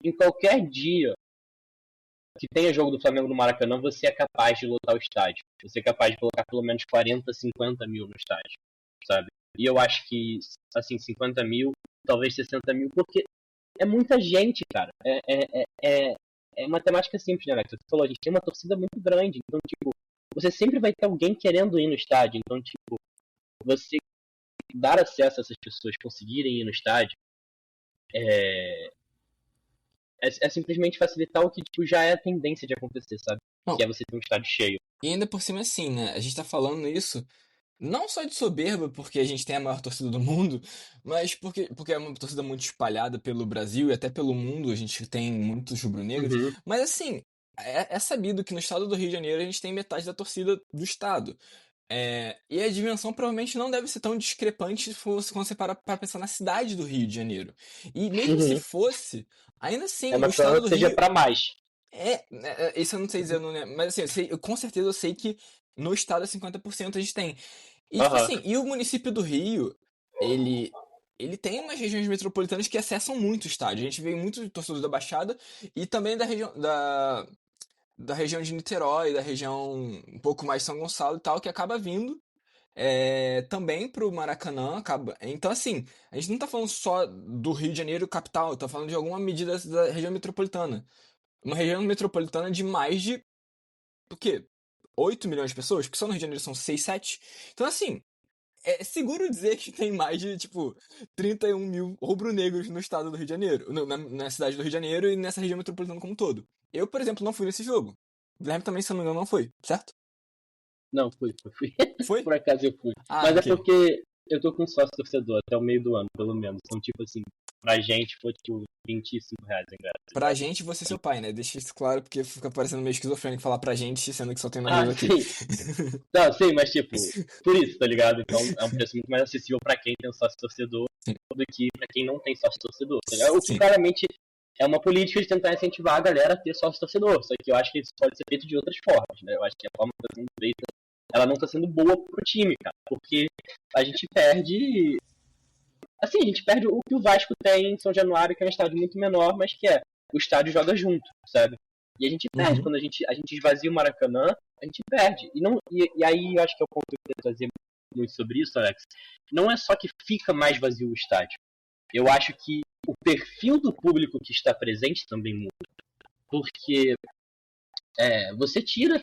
Speaker 2: em qualquer dia que tenha jogo do Flamengo no Maracanã, você é capaz de lotar o estádio. Você é capaz de colocar pelo menos 40, 50 mil no estádio, sabe? E eu acho que, assim, 50 mil, talvez 60 mil, porque é muita gente, cara. É matemática simples, né, Alex? Você falou, a gente tem uma torcida muito grande, então, tipo, você sempre vai ter alguém querendo ir no estádio. Então, tipo, você dar acesso a essas pessoas conseguirem ir no estádio é simplesmente facilitar o que, tipo, já é a tendência de acontecer, sabe?
Speaker 1: Não.
Speaker 2: Que é você ter um estádio cheio.
Speaker 1: E ainda por cima, assim, né? A gente tá falando isso não só de soberba, porque a gente tem a maior torcida do mundo, mas porque é uma torcida muito espalhada pelo Brasil e até pelo mundo, a gente tem muitos rubro-negros. Mas, assim, é sabido que no estado do Rio de Janeiro a gente tem metade da torcida do estado. E a dimensão provavelmente não deve ser tão discrepante quando você para pra pensar na cidade do Rio de Janeiro. E mesmo se fosse, ainda assim, o estado do
Speaker 2: seja
Speaker 1: Rio...
Speaker 2: pra mais.
Speaker 1: Isso eu não sei dizer, eu não lembro. Mas assim, com certeza eu sei que no estado é 50% a gente tem. E, tipo assim, e o município do Rio, ele tem umas regiões metropolitanas que acessam muito o estádio. A gente vê muito torcedor da Baixada e também da região da região de Niterói, da região um pouco mais São Gonçalo e tal, que acaba vindo também pro Maracanã. Então, assim, a gente não tá falando só do Rio de Janeiro capital, tá falando de alguma medida da região metropolitana. Uma região metropolitana de mais de, o quê? 8 milhões de pessoas? Porque só no Rio de Janeiro são 6, 7. Então, assim, é seguro dizer que tem mais de, tipo, 31 mil rubro-negros no estado do Rio de Janeiro, na cidade do Rio de Janeiro e nessa região metropolitana como um todo. Eu, por exemplo, não fui nesse jogo. O Guilherme também, se não me engano, não foi, certo?
Speaker 2: Não, fui.
Speaker 1: Foi?
Speaker 2: Por acaso eu fui. Mas okay. É porque eu tô com sócio torcedor até o meio do ano, pelo menos. Então, tipo assim, pra gente foi tipo R$25 em graça.
Speaker 1: Pra gente, você é seu pai, né? Deixa isso claro, porque fica parecendo meio esquizofrênico falar pra gente, sendo que só tem nós aqui.
Speaker 2: Sim. Não, sim, mas tipo, por isso, tá ligado? Então é um preço muito mais acessível pra quem tem um sócio torcedor do que pra quem não tem sócio torcedor. Tá? O que claramente é uma política de tentar incentivar a galera a ter sócio torcedor. Só que eu acho que isso pode ser feito de outras formas, né? Eu acho que a forma que tá sendo feita, ela não tá sendo boa pro time, cara. Porque a gente perde... Assim, a gente perde o que o Vasco tem em São Januário, que é um estádio muito menor, mas que o estádio joga junto, sabe? E a gente perde. Quando a gente esvazia o Maracanã, a gente perde. E aí eu acho que é o ponto que eu queria trazer muito sobre isso, Alex. Não é só que fica mais vazio o estádio. Eu acho que o perfil do público que está presente também muda. Porque você tira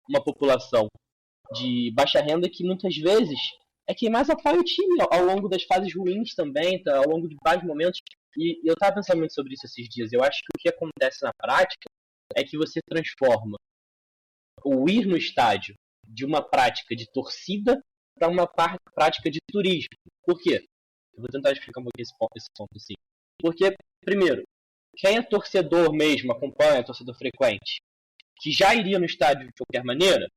Speaker 2: uma população de baixa renda que muitas vezes é quem mais apoia o time ao longo das fases ruins também, tá? Ao longo de vários momentos. E eu estava pensando muito sobre isso esses dias. Eu acho que o que acontece na prática é que você transforma o ir no estádio de uma prática de torcida para uma prática de turismo. Por quê? Eu vou tentar explicar um pouquinho esse ponto assim. Porque, primeiro, quem é torcedor mesmo, acompanha, torcedor frequente, que já iria no estádio de qualquer maneira,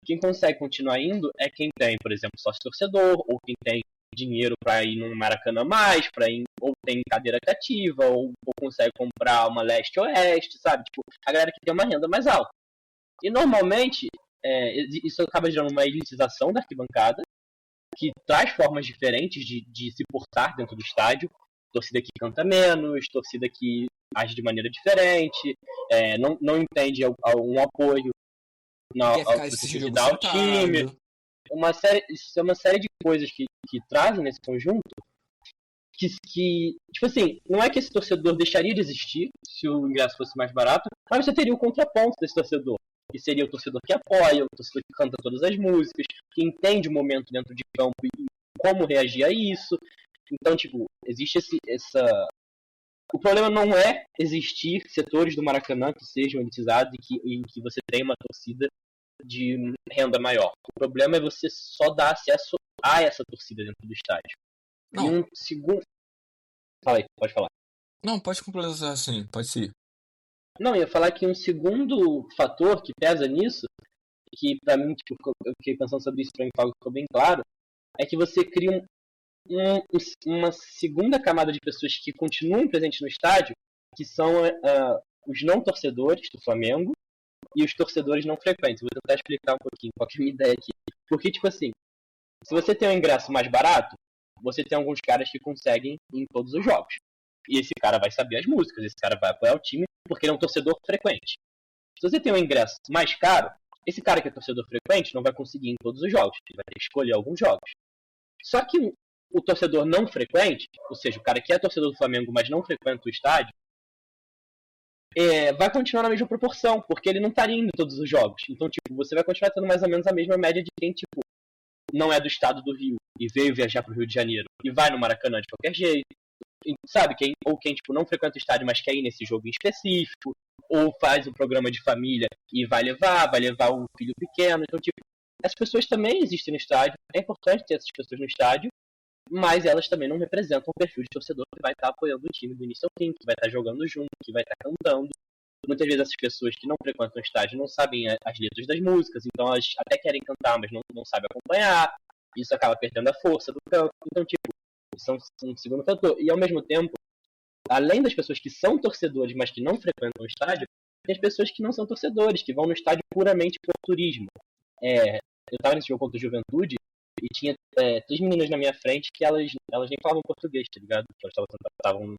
Speaker 2: quem consegue continuar indo é quem tem, por exemplo, sócio torcedor, ou quem tem dinheiro para ir no Maracanã mais, para ir, ou tem cadeira cativa, ou consegue comprar uma leste-oeste, sabe? Tipo, a galera que tem uma renda mais alta. E normalmente, isso acaba gerando uma elitização da arquibancada, que traz formas diferentes de se portar dentro do estádio. Torcida que canta menos, torcida que age de maneira diferente, não entende um apoio
Speaker 1: Quer
Speaker 2: ao
Speaker 1: ficar
Speaker 2: que
Speaker 1: esse
Speaker 2: você
Speaker 1: jogo
Speaker 2: dá ao time.
Speaker 1: sentado.
Speaker 2: Isso é uma série de coisas que trazem nesse conjunto que, tipo assim, não é que esse torcedor deixaria de existir se o ingresso fosse mais barato, mas você teria o contraponto desse torcedor, que seria o torcedor que apoia, o torcedor que canta todas as músicas, que entende o momento dentro de campo e como reagir a isso. Então, tipo, existe essa... O problema não é existir setores do Maracanã que sejam elitizados e que você tenha uma torcida de renda maior. O problema é você só dar acesso a essa torcida dentro do estádio.
Speaker 1: Não.
Speaker 2: E um segundo... Fala aí, pode falar.
Speaker 1: Não, pode completar assim, pode ser.
Speaker 2: Não, eu ia falar que um segundo fator que pesa nisso, que pra mim, tipo, eu fiquei pensando sobre isso, pra mim ficou bem claro, é que você cria uma segunda camada de pessoas que continuam presentes no estádio, que são os não torcedores do Flamengo e os torcedores não frequentes. Vou tentar explicar um pouquinho qual que é a minha ideia aqui. Porque, tipo assim, se você tem um ingresso mais barato, você tem alguns caras que conseguem ir em todos os jogos. E esse cara vai saber as músicas, esse cara vai apoiar o time, porque ele é um torcedor frequente. Se você tem um ingresso mais caro, esse cara que é torcedor frequente não vai conseguir ir em todos os jogos. Ele vai ter que escolher alguns jogos. Só que o torcedor não frequente, ou seja, o cara que é torcedor do Flamengo, mas não frequenta o estádio, vai continuar na mesma proporção, porque ele não estaria indo em todos os jogos. Então, tipo, você vai continuar tendo mais ou menos a mesma média de quem, tipo, não é do estado do Rio e veio viajar pro Rio de Janeiro e vai no Maracanã de qualquer jeito. E, sabe, quem tipo, não frequenta o estádio, mas quer ir nesse jogo em específico, ou faz um programa de família e vai levar o filho pequeno. Então, tipo, essas pessoas também existem no estádio, é importante ter essas pessoas no estádio, mas elas também não representam o perfil de torcedor que vai estar apoiando o time do início ao fim, que vai estar jogando junto, que vai estar cantando. Muitas vezes essas pessoas que não frequentam o estádio não sabem as letras das músicas, então elas até querem cantar, mas não sabem acompanhar. Isso acaba perdendo a força do campo. Então, tipo, isso é um segundo fator. E, ao mesmo tempo, além das pessoas que são torcedores, mas que não frequentam o estádio, tem as pessoas que não são torcedores, que vão no estádio puramente por turismo. Eu estava nesse jogo contra a Juventude e tinha 3 meninas na minha frente que elas nem falavam português, tá ligado? Elas estavam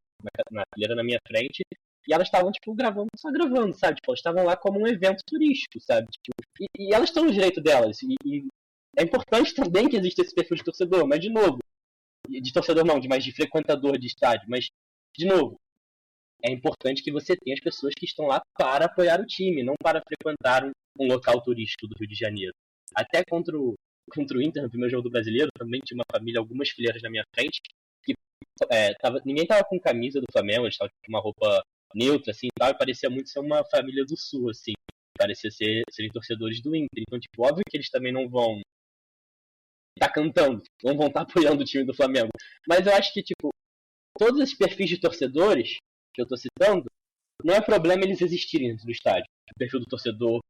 Speaker 2: na fileira na minha frente e elas estavam, tipo, só gravando, sabe? Tipo, elas estavam lá como um evento turístico, sabe? Tipo, e elas estão no direito delas. E é importante também que exista esse perfil de torcedor, mas, de novo, de torcedor não, mas de frequentador de estádio, mas, de novo, é importante que você tenha as pessoas que estão lá para apoiar o time, não para frequentar um local turístico do Rio de Janeiro. Até contra o Inter, no primeiro jogo do Brasileiro, também tinha uma família, algumas fileiras na minha frente, que ninguém tava com camisa do Flamengo, eles estavam com uma roupa neutra, assim, tal, e parecia muito ser uma família do Sul, assim, parecia serem torcedores do Inter. Então, tipo, óbvio que eles também não vão estar cantando, não vão estar apoiando o time do Flamengo. Mas eu acho que, tipo, todos esses perfis de torcedores que eu tô citando, não é problema eles existirem dentro do estádio. O perfil do torcedor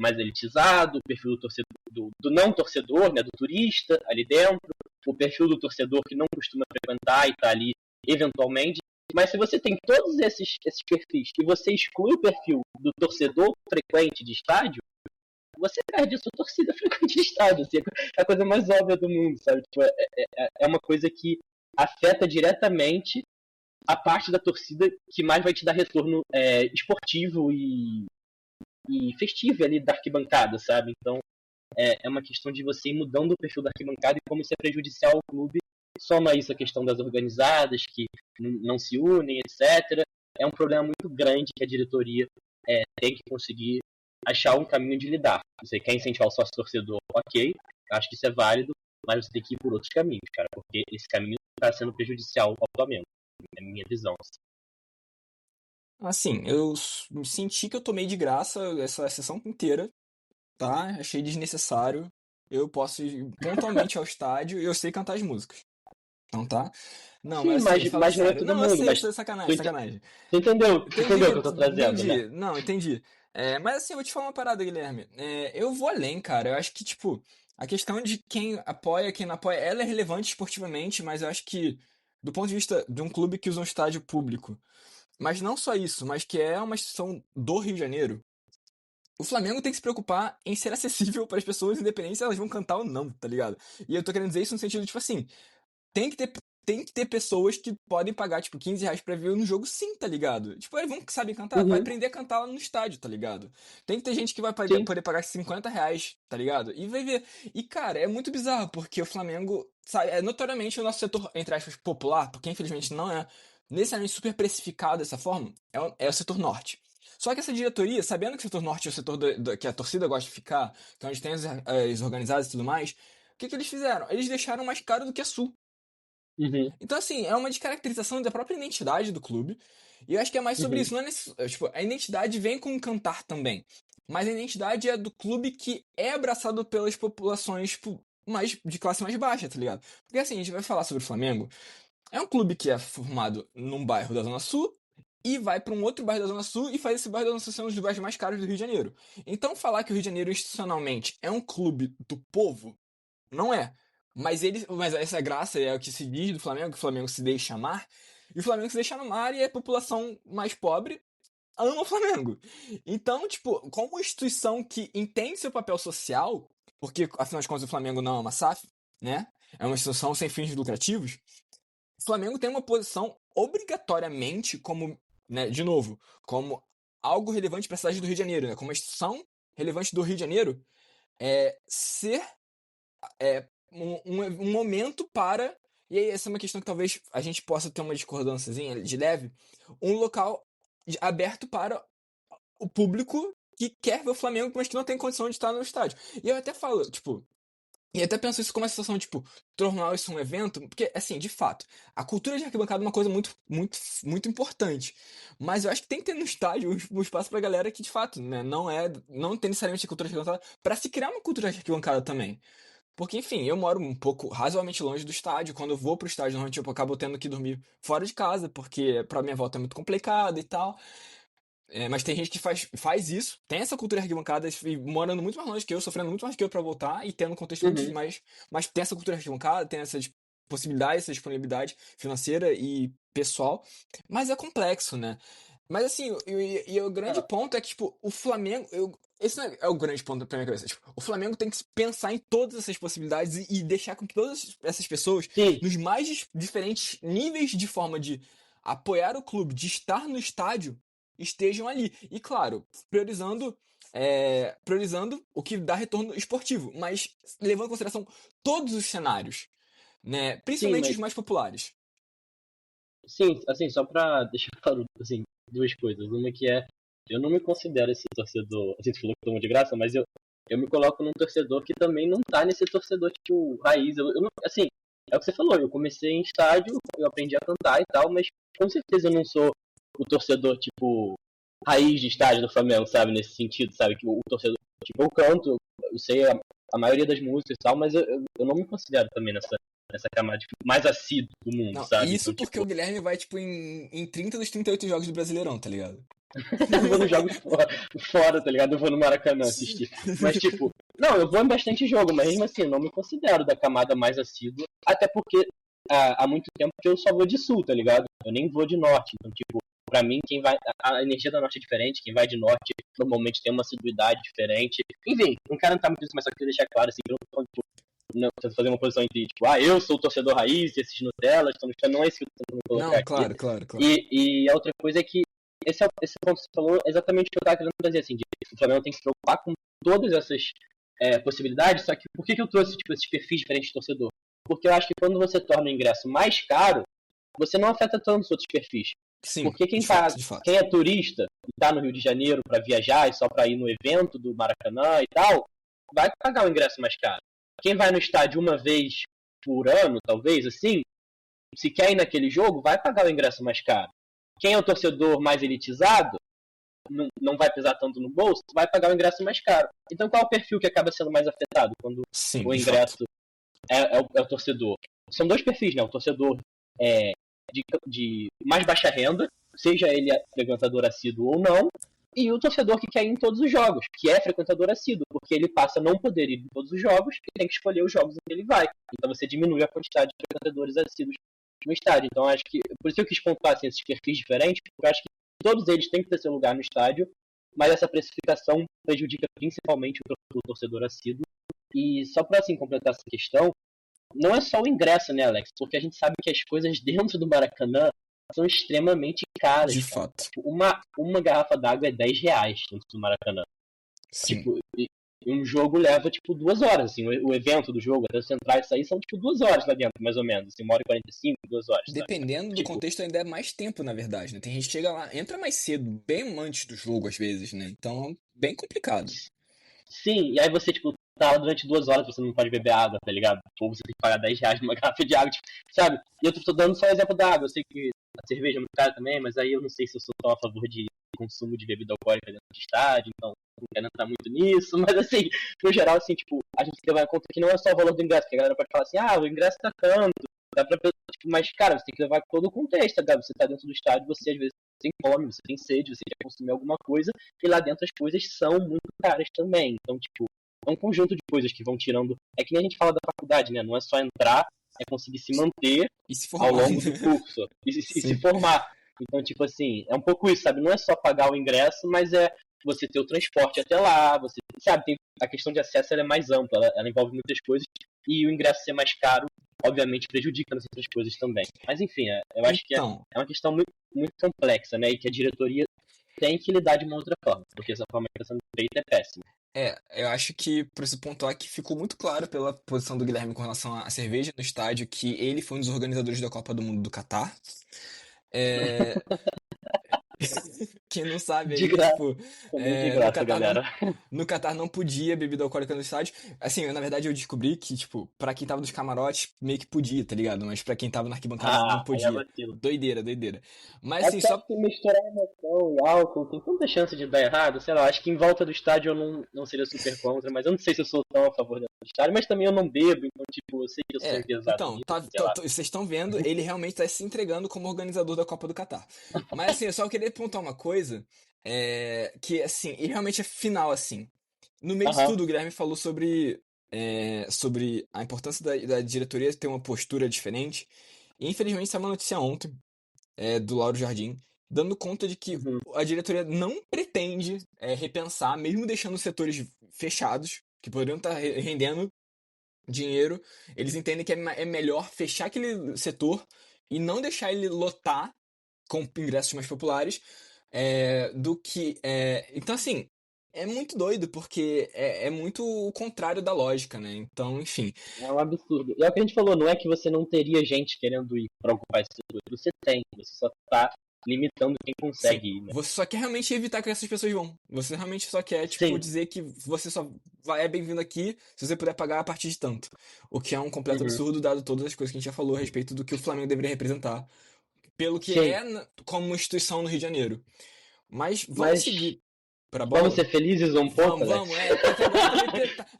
Speaker 2: mais elitizado, o perfil do torcedor do não torcedor, né, do turista ali dentro, o perfil do torcedor que não costuma frequentar e tá ali eventualmente. Mas se você tem todos esses perfis e você exclui o perfil do torcedor frequente de estádio, você perde a sua torcida frequente de estádio. Assim, é a coisa mais óbvia do mundo, sabe? Tipo, é uma coisa que afeta diretamente a parte da torcida que mais vai te dar retorno esportivo e festivo ali da arquibancada, sabe? Então, é uma questão de você ir mudando o perfil da arquibancada e como isso é prejudicial ao clube. Soma isso a questão das organizadas que não se unem, etc. É um problema muito grande que a diretoria tem que conseguir achar um caminho de lidar. Você quer incentivar o sócio-torcedor, ok, acho que isso é válido, mas você tem que ir por outros caminhos, cara, porque esse caminho está sendo prejudicial ao Flamengo. É a minha visão.
Speaker 1: Assim, eu senti que eu tomei de graça essa sessão inteira, tá? Achei desnecessário. Eu posso ir pontualmente ao estádio e eu sei cantar as músicas, Então tá. Não,
Speaker 2: Sim,
Speaker 1: mas assim, falando
Speaker 2: mas não é
Speaker 1: sério.
Speaker 2: todo
Speaker 1: Não, eu
Speaker 2: mundo,
Speaker 1: sei,
Speaker 2: mas
Speaker 1: isso é sacanagem, sacanagem.
Speaker 2: tu entendeu o que
Speaker 1: Entendi,
Speaker 2: eu tô trazendo,
Speaker 1: entendi.
Speaker 2: né?
Speaker 1: Não, entendi. Mas assim, eu vou te falar uma parada, Guilherme. Eu vou além, cara. Eu acho que, tipo, a questão de quem apoia, quem não apoia, ela é relevante esportivamente, mas eu acho que, do ponto de vista de um clube que usa um estádio público, mas não só isso, mas que é uma instituição do Rio de Janeiro, o Flamengo tem que se preocupar em ser acessível para as pessoas, independente se elas vão cantar ou não, tá ligado? E eu tô querendo dizer isso no sentido, tipo assim, tem que ter, tem que ter pessoas que podem pagar, tipo, R$ 15 pra ver no jogo sim, tá ligado? Tipo, eles vão que sabem cantar, vai
Speaker 2: Uhum,
Speaker 1: aprender a cantar lá no estádio, tá ligado? Tem que ter gente que vai
Speaker 2: sim.
Speaker 1: poder pagar R$ 50, tá ligado? E vai ver. E, cara, é muito bizarro, porque o Flamengo, sabe, é notoriamente o nosso setor, entre aspas, popular, porque infelizmente não é necessariamente super precificado dessa forma, é o setor norte. Só que essa diretoria, sabendo que o setor norte é o setor que a torcida gosta de ficar, que é onde tem as organizadas e tudo mais, o que eles fizeram? Eles deixaram mais caro do que a Sul.
Speaker 2: Uhum,
Speaker 1: Então, assim, é uma descaracterização da própria identidade do clube. E eu acho que é mais sobre
Speaker 2: uhum,
Speaker 1: isso. Não é tipo, a identidade vem com o cantar também. Mas a identidade é do clube que é abraçado pelas populações, tipo, mais, de classe mais baixa, tá ligado? Porque assim, a gente vai falar sobre o Flamengo. É um clube que é formado num bairro da Zona Sul e vai para um outro bairro da Zona Sul e faz esse bairro da Zona Sul ser um dos bairros mais caros do Rio de Janeiro. Então, falar que o Rio de Janeiro institucionalmente é um clube do povo não é. Mas essa graça é o que se diz do Flamengo, que o Flamengo se deixa amar. E o Flamengo se deixa amar e a população mais pobre ama o Flamengo. Então, tipo, como instituição que entende seu papel social, porque afinal de contas o Flamengo não é uma SAF, né? É uma instituição sem fins lucrativos. O Flamengo tem uma posição obrigatoriamente como, né, de novo, como algo relevante para a cidade do Rio de Janeiro, né? Como uma instituição relevante do Rio de Janeiro, ser um momento para. E aí, essa é uma questão que talvez a gente possa ter uma discordânciazinha de leve. Um local aberto para o público que quer ver o Flamengo, mas que não tem condição de estar no estádio. E eu até falo, tipo. E até penso isso como uma situação, tipo, tornar isso um evento, porque, assim, de fato, a cultura de arquibancada é uma coisa muito, muito, muito importante. Mas eu acho que tem que ter no estádio um espaço pra galera que, de fato, né, não tem necessariamente a cultura de arquibancada, pra se criar uma cultura de arquibancada também. Porque, enfim, eu moro um pouco razoavelmente longe do estádio. Quando eu vou pro estádio, normalmente eu acabo tendo que dormir fora de casa, porque pra minha volta é muito complicado e tal. Mas tem gente que faz isso, tem essa cultura de arquibancada, e morando muito mais longe que eu, sofrendo muito mais que eu pra voltar, e tendo um contexto muito
Speaker 2: uhum.
Speaker 1: mais. Mas tem essa cultura de arquibancada, tem essa possibilidade, essa disponibilidade financeira e pessoal. Mas é complexo, né? Mas assim, o grande
Speaker 2: Ah,
Speaker 1: ponto é que, tipo, o Flamengo. Esse não é o grande ponto pra minha cabeça. Tipo, o Flamengo tem que pensar em todas essas possibilidades e deixar com que todas essas pessoas,
Speaker 2: sim,
Speaker 1: nos mais diferentes níveis de forma de apoiar o clube, de estar no estádio, estejam ali. E claro, priorizando o que dá retorno esportivo, mas levando em consideração todos os cenários, né?
Speaker 2: sim,
Speaker 1: Principalmente
Speaker 2: mas
Speaker 1: os mais populares.
Speaker 2: sim, assim, só pra deixar claro, assim, duas coisas. Uma que é, eu não me considero esse torcedor, assim, tu falou que tomou de graça, mas eu me coloco num torcedor que também não tá nesse torcedor, tipo, raiz. Eu não, assim, é o que você falou, eu comecei em estádio, eu aprendi a cantar e tal, mas com certeza eu não sou o torcedor, tipo, raiz de estádio do Flamengo, sabe, nesse sentido, sabe, que o torcedor, tipo, eu canto, eu sei a maioria das músicas e tal, mas eu não me considero também nessa camada, tipo, mais assíduo do mundo,
Speaker 1: Não,
Speaker 2: sabe,
Speaker 1: isso
Speaker 2: então,
Speaker 1: porque o
Speaker 2: tipo,
Speaker 1: Guilherme vai, tipo, em 30 dos 38 jogos do Brasileirão, tá ligado?
Speaker 2: eu vou nos jogos fora, tá ligado? Eu vou no Maracanã assistir. Mas, tipo, não, eu vou em bastante jogo, mas mesmo assim, eu não me considero da camada mais assídua, até porque há muito tempo que eu só vou de sul, tá ligado? Eu nem vou de norte. Então, tipo, pra mim, quem vai. A energia da norte é diferente, quem vai de norte normalmente tem uma assiduidade diferente. Enfim, não quero entrar muito nisso, mas só queria deixar claro, assim, que eu não tô, tipo, não, fazer uma posição entre, tipo, eu sou o torcedor raiz e esses Nutellas, então não é isso que eu tô tentando colocar
Speaker 1: Não,
Speaker 2: aqui.
Speaker 1: claro, claro, claro.
Speaker 2: E a outra coisa é que esse ponto que você falou é exatamente o que eu estava querendo trazer, assim, de o Flamengo tem que se preocupar com todas essas possibilidades, só que por que eu trouxe tipo, esses perfis diferentes de torcedor? Porque eu acho que quando você torna o ingresso mais caro, você não afeta tanto os outros perfis.
Speaker 1: Sim,
Speaker 2: Porque
Speaker 1: de fato, de fato.
Speaker 2: quem é turista e está no Rio de Janeiro para viajar e só para ir no evento do Maracanã e tal, vai pagar o ingresso mais caro. Quem vai no estádio uma vez por ano, talvez, assim, se quer ir naquele jogo, vai pagar o ingresso mais caro. Quem é o torcedor mais elitizado, não vai pesar tanto no bolso, vai pagar o ingresso mais caro. Então qual é o perfil que acaba sendo mais afetado quando
Speaker 1: Sim,
Speaker 2: o
Speaker 1: de fato.
Speaker 2: ingresso é o torcedor? são dois perfis, né? O torcedor de mais baixa renda, seja ele frequentador assíduo ou não, e o torcedor que quer ir em todos os jogos, que é frequentador assíduo, porque ele passa a não poder ir em todos os jogos e tem que escolher os jogos em que ele vai. Então você diminui a quantidade de frequentadores assíduos no estádio. Então acho que, por isso eu quis pontuar assim, esses perfis diferentes, porque eu acho que todos eles têm que ter seu lugar no estádio, mas essa precificação prejudica principalmente o torcedor assíduo. E só para assim, completar essa questão, não é só o ingresso, né, Alex? Porque a gente sabe que as coisas dentro do Maracanã são extremamente caras.
Speaker 1: De fato.
Speaker 2: Uma garrafa d'água é R$10 dentro do Maracanã.
Speaker 1: Sim.
Speaker 2: Tipo, e um jogo leva, 2 horas, assim, o evento do jogo, até você entrar e sair, são, 2 horas lá dentro, mais ou menos, assim, 1h45, 2 horas. Sabe?
Speaker 1: Dependendo do contexto, ainda é mais tempo, na verdade, né? Tem gente que chega lá, entra mais cedo, bem antes do jogo, às vezes, né? Então, bem complicado.
Speaker 2: Sim, e aí você, tá lá durante 2 horas, você não pode beber água, tá ligado? Ou você tem que pagar R$10 numa garrafa de água, sabe? E eu tô dando só o exemplo da água, eu sei que a cerveja é muito cara também, mas aí eu não sei se eu sou tão a favor de consumo de bebida alcoólica dentro do estádio, então não quero entrar muito nisso, mas assim, no geral, assim, a gente tem que levar em conta que não é só o valor do ingresso, que a galera pode falar assim, o ingresso tá tanto, dá pra, mas, cara, você tem que levar todo o contexto, tá? Você tá dentro do estádio, você às vezes tem fome, você tem sede, você quer consumir alguma coisa, e lá dentro as coisas são muito caras também, então, é um conjunto de coisas que vão tirando, é que nem a gente fala da faculdade, né, não é só entrar, é conseguir se manter ao longo do curso, e se formar. Então, assim, é um pouco isso, sabe? Não é só pagar o ingresso, mas é você ter o transporte até lá, você, sabe? A questão de acesso ela é mais ampla, ela envolve muitas coisas, e o ingresso ser mais caro, obviamente, prejudica nas outras coisas também. Mas, enfim, eu acho que é uma questão muito, muito complexa, né? E que a diretoria tem que lidar de uma outra forma, porque essa forma que está sendo feita é péssima.
Speaker 1: Eu acho que, por esse ponto aqui, ficou muito claro pela posição do Guilherme com relação à cerveja no estádio, que ele foi um dos organizadores da Copa do Mundo do Catar. Quem não sabe aí,
Speaker 2: de graça, galera.
Speaker 1: No Catar não podia bebida alcoólica no estádio. Assim, na verdade eu descobri que, pra quem tava nos camarotes, meio que podia, tá ligado? Mas pra quem tava na arquibancada não podia. Doideira. Mas assim, só
Speaker 2: que misturar emoção e álcool tem tanta chance de dar errado, sei lá, acho que em volta do estádio eu não seria super contra, mas eu não sei se eu sou tão a favor do estádio, mas também eu não bebo, então, eu sei que eu sou pesado.
Speaker 1: Então, vocês estão vendo, ele realmente tá se entregando como organizador da Copa do Catar. Mas assim, eu só queria pontuar uma coisa, que assim, e realmente é final, assim. No meio disso tudo, o Guilherme falou sobre a importância da diretoria ter uma postura diferente. E infelizmente saiu uma notícia ontem, do Lauro Jardim, dando conta de que a diretoria não pretende repensar, mesmo deixando os setores fechados, que poderiam estar rendendo dinheiro, eles entendem que é melhor fechar aquele setor e não deixar ele lotar com ingressos mais populares, do que... Então, assim, é muito doido, porque é muito o contrário da lógica, né? Então, enfim...
Speaker 2: É um absurdo. E é o que a gente falou, não é que você não teria gente querendo ir pra ocupar esse setor. Você tem, você só tá limitando quem consegue ir, né?
Speaker 1: Você só quer realmente evitar que essas pessoas vão. Você realmente só quer, dizer que você só é bem-vindo aqui se você puder pagar a partir de tanto. O que é um completo absurdo, dado todas as coisas que a gente já falou a respeito do que o Flamengo deveria representar. Pelo que como instituição no Rio de Janeiro. Mas vamos seguir pra bola.
Speaker 2: Vamos ser felizes um pouco,
Speaker 1: Vamos.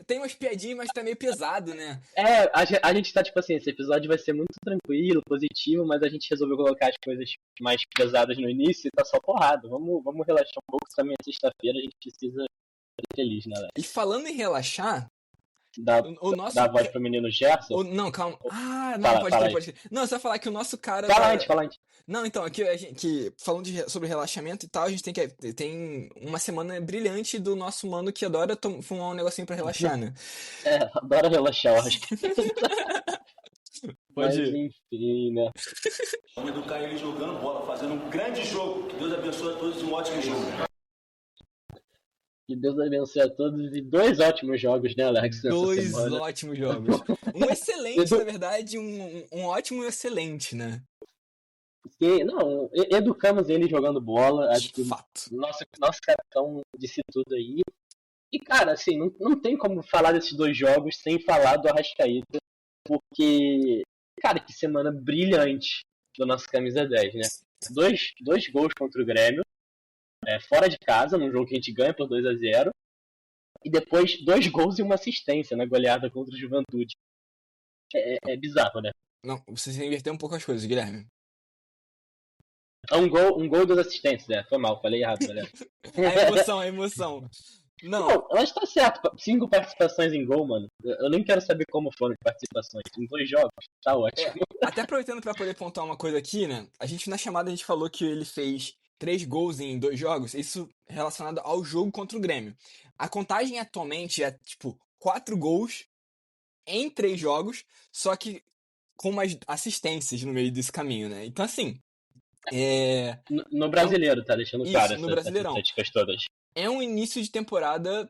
Speaker 1: Tem umas piadinhas, mas tá meio pesado, né?
Speaker 2: A gente tá, assim, esse episódio vai ser muito tranquilo, positivo, mas a gente resolveu colocar as coisas mais pesadas no início e tá só porrada. Vamos relaxar um pouco, também é sexta-feira, a gente precisa ser feliz, né, Alex?
Speaker 1: E falando em relaxar...
Speaker 2: Dá a voz pro menino Gerson?
Speaker 1: Não, calma. Pode crer. Não, você vai falar que o nosso cara...
Speaker 2: Fala antes.
Speaker 1: Não, então, aqui falando sobre relaxamento e tal, a gente tem uma semana brilhante do nosso mano que adora fumar um negocinho pra relaxar, né?
Speaker 2: Adora relaxar, eu acho.
Speaker 1: Pode ir.
Speaker 2: Enfim, né?
Speaker 3: Vamos educar ele jogando bola, fazendo um grande jogo. Que Deus abençoe a todos e um ótimo jogo.
Speaker 2: Que Deus abençoe a todos e 2 ótimos jogos, né, Alex?
Speaker 1: 2 ótimos jogos. Um excelente, na verdade, um ótimo e excelente, né?
Speaker 2: Sim, não, educamos ele jogando bola. Acho que nosso capitão disse tudo aí. E, cara, assim, não tem como falar desses 2 jogos sem falar do Arrascaeta. Porque, cara, que semana brilhante da nossa camisa 10, né? 2 gols contra o Grêmio. Fora de casa, num jogo que a gente ganha por 2-0, e depois 2 gols e uma assistência na goleada contra o Juventude. É bizarro, né?
Speaker 1: Não, você inverteu um pouco as coisas, Guilherme.
Speaker 2: Um gol e 2 assistências, foi mal, falei errado, galera.
Speaker 1: A emoção. Não,
Speaker 2: Não, mas tá certo, 5 participações em gol, mano. Eu nem quero saber como foram as participações. Em 2 jogos, tá ótimo.
Speaker 1: até aproveitando pra poder pontuar uma coisa aqui, né? Na chamada a gente falou que ele fez 3 gols em 2 jogos, isso relacionado ao jogo contra o Grêmio. A contagem atualmente é, tipo, 4 gols em 3 jogos, só que com umas assistências no meio desse caminho, né? Então, assim,
Speaker 2: No brasileiro, tá deixando claro
Speaker 1: isso, no
Speaker 2: essas
Speaker 1: Brasileirão.
Speaker 2: estatísticas todas.
Speaker 1: É um início de temporada,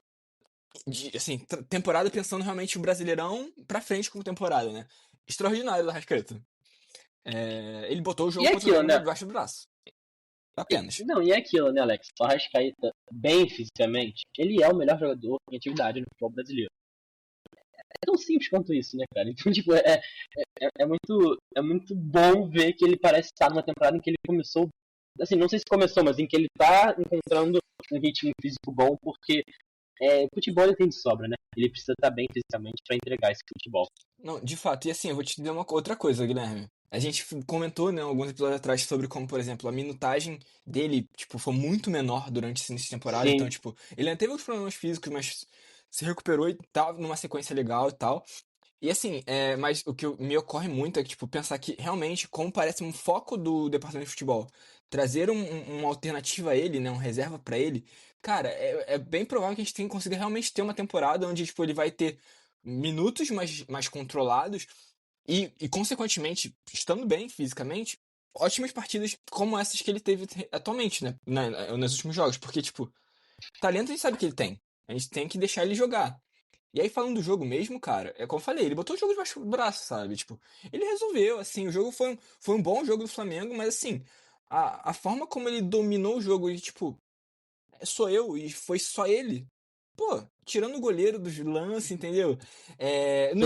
Speaker 1: assim, temporada pensando realmente o Brasileirão pra frente como temporada, né? Extraordinário da Arrascaeta. Ele botou o jogo
Speaker 2: E
Speaker 1: contra o
Speaker 2: aquilo,
Speaker 1: Grêmio
Speaker 2: né?
Speaker 1: debaixo do braço. Apenas.
Speaker 2: Não, e é aquilo, né, Alex? O Arrascaeta, bem fisicamente, ele é o melhor jogador em atividade no futebol brasileiro. É tão simples quanto isso, né, cara? Então, tipo, é muito bom ver que ele parece estar numa temporada em que ele começou. Assim, não sei se começou, mas em que ele tá encontrando um ritmo físico bom, porque futebol ele tem de sobra, né? Ele precisa estar bem fisicamente pra entregar esse futebol.
Speaker 1: Não, de fato. E assim, eu vou te dizer uma outra coisa, Guilherme. A gente comentou, né, alguns episódios atrás sobre como, por exemplo, a minutagem dele, tipo, foi muito menor durante esse início de temporada.
Speaker 2: Sim.
Speaker 1: Então, tipo, ele ainda teve uns problemas físicos, mas se recuperou e tava numa sequência legal e tal. E assim, mas o que me ocorre muito é que, tipo, pensar que realmente, como parece um foco do departamento de futebol, trazer uma alternativa a ele, né, um reserva pra ele, cara, é bem provável que a gente tenha conseguir realmente ter uma temporada onde, tipo, ele vai ter minutos mais controlados e, consequentemente, estando bem fisicamente, ótimas partidas como essas que ele teve atualmente, né, nos últimos jogos, porque, tipo, talento a gente sabe que ele tem, a gente tem que deixar ele jogar. E aí, falando do jogo mesmo, cara, é como eu falei, ele botou o jogo debaixo do braço, sabe? Tipo, ele resolveu, assim, o jogo foi um bom jogo do Flamengo, mas assim, a forma como ele dominou o jogo e, tipo, sou eu e foi só ele. Pô, tirando o goleiro dos lances, entendeu?
Speaker 2: Sim.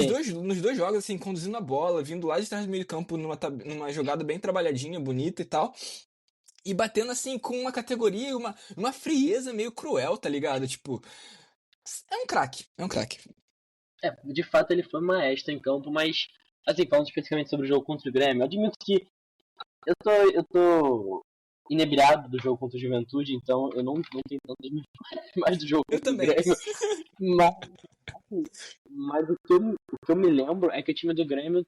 Speaker 1: Nos dois jogos, assim, conduzindo a bola, vindo lá de trás do meio campo numa jogada bem trabalhadinha, bonita e tal. E batendo, assim, com uma categoria, uma frieza meio cruel, tá ligado? Tipo, é um craque, é um craque.
Speaker 2: De fato ele foi maestro em campo, mas, assim, falando especificamente sobre o jogo contra o Grêmio, eu admito que eu tô inebriado do jogo contra o Juventude, então eu não tenho tantas memórias mais do jogo
Speaker 1: Eu
Speaker 2: contra o
Speaker 1: também.
Speaker 2: Grêmio. Mas o que eu me lembro é que o time do Grêmio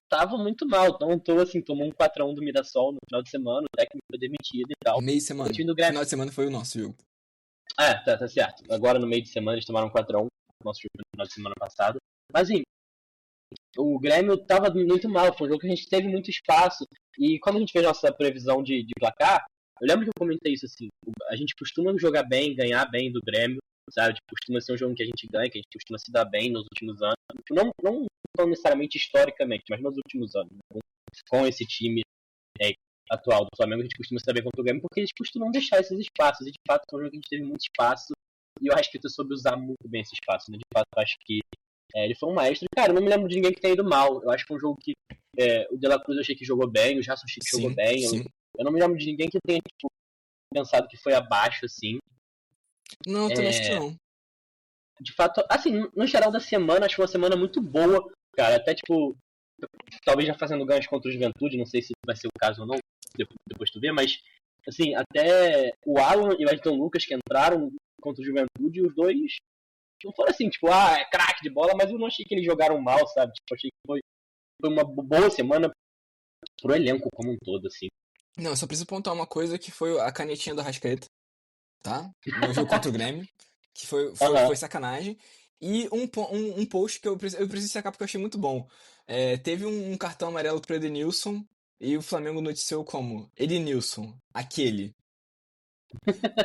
Speaker 2: tava muito mal. Então, tomou um 4x1 do Mirassol no final de semana, o técnico foi demitido e tal.
Speaker 1: Meio de semana.
Speaker 2: O time do Grêmio...
Speaker 1: Final de semana foi o nosso jogo.
Speaker 2: Tá certo. Agora no meio de semana eles tomaram 4x1, nosso jogo no final de semana passado. Mas assim, o Grêmio tava muito mal, foi um jogo que a gente teve muito espaço. E quando a gente fez nossa previsão de placar, eu lembro que eu comentei isso assim, a gente costuma jogar bem, ganhar bem do Grêmio, sabe? Tipo, costuma ser um jogo que a gente ganha, que a gente costuma se dar bem nos últimos anos. Não necessariamente historicamente, mas nos últimos anos. Né? Com esse time atual do Flamengo, a gente costuma se dar bem contra o Grêmio, porque eles costumam deixar esses espaços. E de fato, foi um jogo que a gente teve muito espaço. E eu acho que tu soube usar muito bem esse espaço, né? De fato, eu acho que ele foi um maestro. Cara, eu não me lembro de ninguém que tenha ido mal. Eu acho que foi um jogo que o De La Cruz eu achei que jogou bem, o Jason Chico jogou bem. Eu não me lembro de ninguém que tenha tipo, pensado que foi abaixo, assim.
Speaker 1: Não, eu também acho que não.
Speaker 2: De fato, assim, no geral da semana, acho que foi uma semana muito boa, cara. Até, tipo, talvez já fazendo ganhos contra o Juventude, não sei se vai ser o caso ou não, depois tu vê, mas, assim, até o Alan e o Ayrton Lucas que entraram contra o Juventude, os dois não foram assim, tipo, é craque de bola, mas eu não achei que eles jogaram mal, sabe? Tipo, achei que foi uma boa semana pro elenco como um todo, assim.
Speaker 1: Não, eu só preciso pontuar uma coisa que foi a canetinha do Arrascaeta, tá? No jogo contra o Grêmio, que foi sacanagem. E um post que eu preciso sacar porque eu achei muito bom. Teve um cartão amarelo pro Edenilson e o Flamengo noticiou como Edenilson, aquele.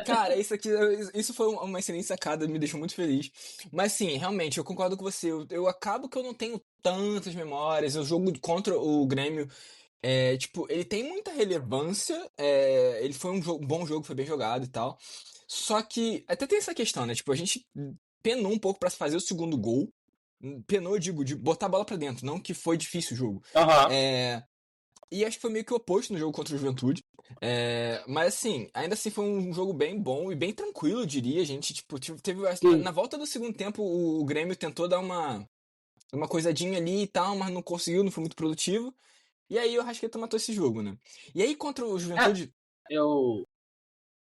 Speaker 1: Cara, isso foi uma excelente sacada, me deixou muito feliz. Mas sim, realmente, eu concordo com você. Eu acabo que eu não tenho tantas memórias. O jogo contra o Grêmio, tipo, ele tem muita relevância. Ele foi um bom jogo, foi bem jogado e tal. Só que até tem essa questão, né? Tipo, a gente penou um pouco pra fazer o segundo gol. Penou, eu digo, de botar a bola pra dentro, não que foi difícil o jogo. E acho que foi meio que o oposto no jogo contra o Juventude. Mas assim, ainda assim foi um jogo bem bom e bem tranquilo, eu diria. A gente, tipo, teve. Na volta do segundo tempo, o Grêmio tentou dar uma uma coisadinha ali e tal, mas não conseguiu, não foi muito produtivo. E aí o Arrascaeta matou esse jogo, né? E aí contra o Juventude...
Speaker 2: Eu...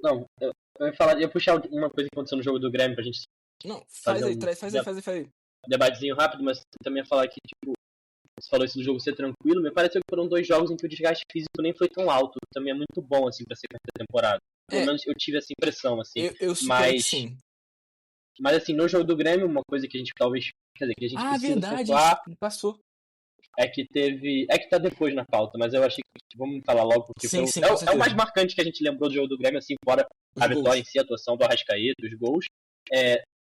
Speaker 2: Não, eu ia falar, eu ia puxar uma coisa que aconteceu no jogo do Grêmio pra gente
Speaker 1: Não,
Speaker 2: fazer
Speaker 1: faz aí.
Speaker 2: debatezinho rápido, mas também ia falar que, tipo, você falou isso do jogo ser tranquilo, me pareceu que foram 2 jogos em que o desgaste físico nem foi tão alto, também é muito bom, assim, pra ser quarta temporada. Pelo menos eu tive essa impressão, assim.
Speaker 1: Eu suponho que sim.
Speaker 2: Mas, assim, no jogo do Grêmio, uma coisa que a gente talvez, quer dizer, que a gente precisa
Speaker 1: verdade,
Speaker 2: pontuar
Speaker 1: passou.
Speaker 2: é que tá depois na pauta, mas eu achei que vamos falar logo, porque
Speaker 1: Sim,
Speaker 2: é o mais marcante que a gente lembrou do jogo do Grêmio, assim, fora a vitória em si, a atuação do Arrascaeta, os gols.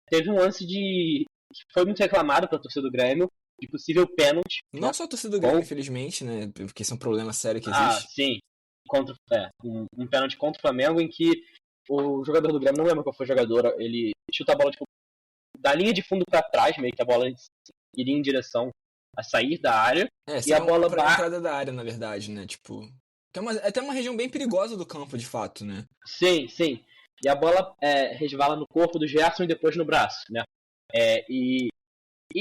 Speaker 2: Teve um lance que foi muito reclamado pela torcida do Grêmio, de possível pênalti.
Speaker 1: Não só a torcida do Grêmio, infelizmente, né, porque esse é um problema sério que existe.
Speaker 2: Sim, um pênalti contra o Flamengo, em que o jogador do Grêmio, não lembro qual foi o jogador, ele chuta a bola, tipo, da linha de fundo pra trás, meio que a bola iria em direção a sair da área, e a bola
Speaker 1: pra entrada da área, na verdade, né, tipo... Que é até uma região bem perigosa do campo, de fato, né?
Speaker 2: Sim. E a bola resvala no corpo do Gerson e depois no braço, né? E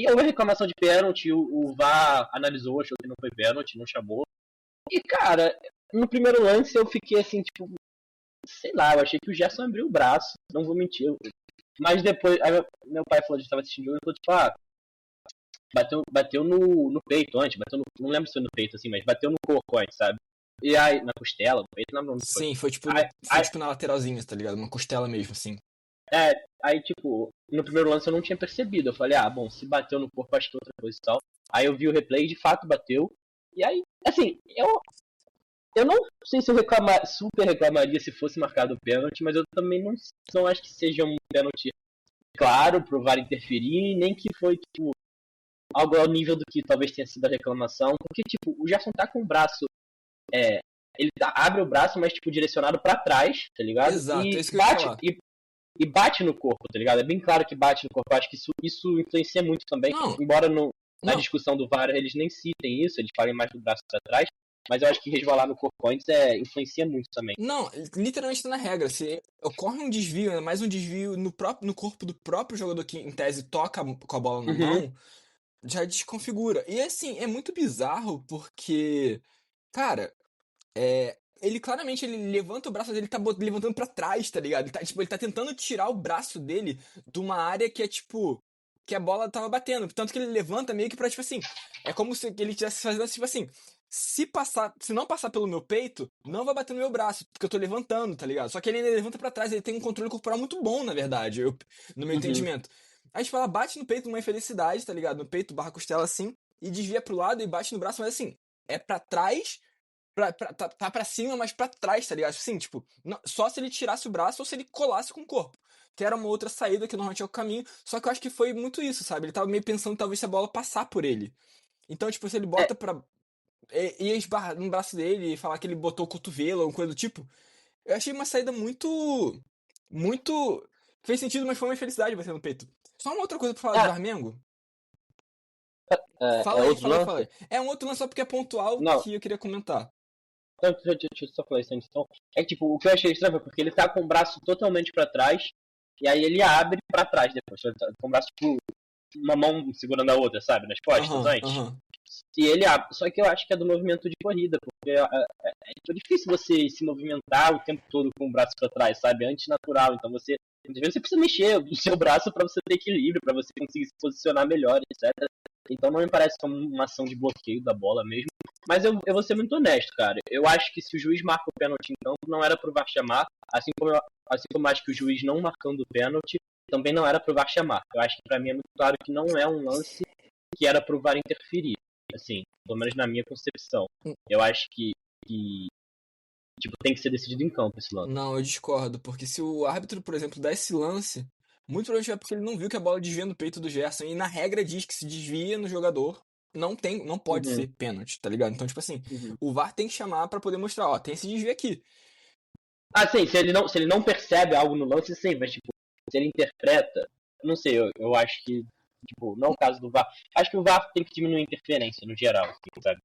Speaker 2: houve reclamação de pênalti, o VAR analisou, achou que não foi pênalti, não chamou. E, cara, no primeiro lance eu fiquei assim, tipo... Sei lá, eu achei que o Gerson abriu o braço, não vou mentir. Mas depois, aí meu pai falou que estava assistindo o jogo e falou, tipo, bateu no peito antes, não lembro se foi no peito, assim, mas bateu no corpo antes, sabe? E aí, na costela, no peito, não lembro onde foi.
Speaker 1: Sim, foi tipo na lateralzinha, tá ligado? Uma costela mesmo, assim.
Speaker 2: Aí, tipo, no primeiro lance eu não tinha percebido. Eu falei, bom, se bateu no corpo, acho que é outra coisa e tal. Aí eu vi o replay, de fato bateu. E aí, assim, eu não sei se eu super reclamaria se fosse marcado o pênalti, mas eu também não acho que seja um pênalti claro pro VAR interferir, nem que foi, tipo, algo ao nível do que talvez tenha sido a reclamação. Porque, tipo, o Gerson tá com o braço... ele abre o braço, mas, tipo, direcionado pra trás, tá ligado?
Speaker 1: Exato,
Speaker 2: e
Speaker 1: é isso que eu ia falar.
Speaker 2: E bate no corpo, tá ligado? É bem claro que bate no corpo. Eu acho que isso influencia muito também. Embora na discussão do VAR eles nem citem isso, eles falem mais do braço pra trás. Mas eu acho que resvalar no corpo antes influencia muito também.
Speaker 1: Não, literalmente tá na regra. Se ocorre um desvio, ainda mais um desvio no corpo do próprio jogador que, em tese, toca com a bola na mão, já desconfigura. E, assim, é muito bizarro porque, cara, ele claramente levanta o braço dele, tá levantando pra trás, tá ligado? Ele tá tentando tirar o braço dele de uma área que é, tipo, que a bola tava batendo. Tanto que ele levanta meio que pra, tipo assim, é como se ele estivesse fazendo, tipo assim, se não passar pelo meu peito, não vai bater no meu braço, porque eu tô levantando, tá ligado? Só que ele ainda levanta pra trás, ele tem um controle corporal muito bom, na verdade, no meu entendimento. Aí, tipo, ela bate no peito numa infelicidade, tá ligado? No peito, barra costela, assim, e desvia pro lado e bate no braço, mas assim, é pra trás, tá pra cima, mas pra trás, tá ligado? Assim, tipo, só se ele tirasse o braço ou se ele colasse com o corpo. Que era uma outra saída que normalmente é o caminho, só que eu acho que foi muito isso, sabe? Ele tava meio pensando talvez se a bola passar por ele. Então, tipo, se ele bota ia esbarrar no braço dele e falar que ele botou o cotovelo ou coisa do tipo. Eu achei uma saída muito. Muito. Fez sentido, mas foi uma infelicidade bater no peito. Só uma outra coisa pra falar do Flamengo. Fala aí. É um outro lance só porque é pontual que eu queria comentar.
Speaker 2: Então, deixa eu só falar isso antes. Então, tipo, o que eu achei estranho foi porque ele tá com o braço totalmente pra trás, e aí ele abre pra trás depois. Ele tá com o braço, tipo, uma mão segurando a outra, sabe? Nas costas antes. E ele abre. Só que eu acho que é do movimento de corrida, porque é difícil você se movimentar o tempo todo com o braço pra trás, sabe? É antinatural. Então muitas vezes você precisa mexer o seu braço pra você ter equilíbrio, pra você conseguir se posicionar melhor, etc. Então não me parece como uma ação de bloqueio da bola mesmo. Mas eu vou ser muito honesto, cara. Eu acho que se o juiz marca o pênalti em campo, não era pro VAR chamar. Assim como eu acho que o juiz não marcando o pênalti, também não era pro VAR chamar. Eu acho que pra mim é muito claro que não é um lance que era pro VAR interferir. Assim, pelo menos na minha concepção. Eu acho que tipo, tem que ser decidido em campo esse lance.
Speaker 1: Não, eu discordo, porque se o árbitro, por exemplo, dá esse lance, muito provavelmente é porque ele não viu que a bola desvia no peito do Gerson, e na regra diz que se desvia no jogador, não pode ser pênalti, tá ligado? Então, tipo assim, o VAR tem que chamar pra poder mostrar, ó, tem esse desvio aqui.
Speaker 2: Sim, se ele não percebe algo no lance, sim, mas tipo, se ele interpreta, não sei, eu acho que, tipo, não é o caso do VAR. Acho que o VAR tem que diminuir a interferência, no geral, assim, sabe?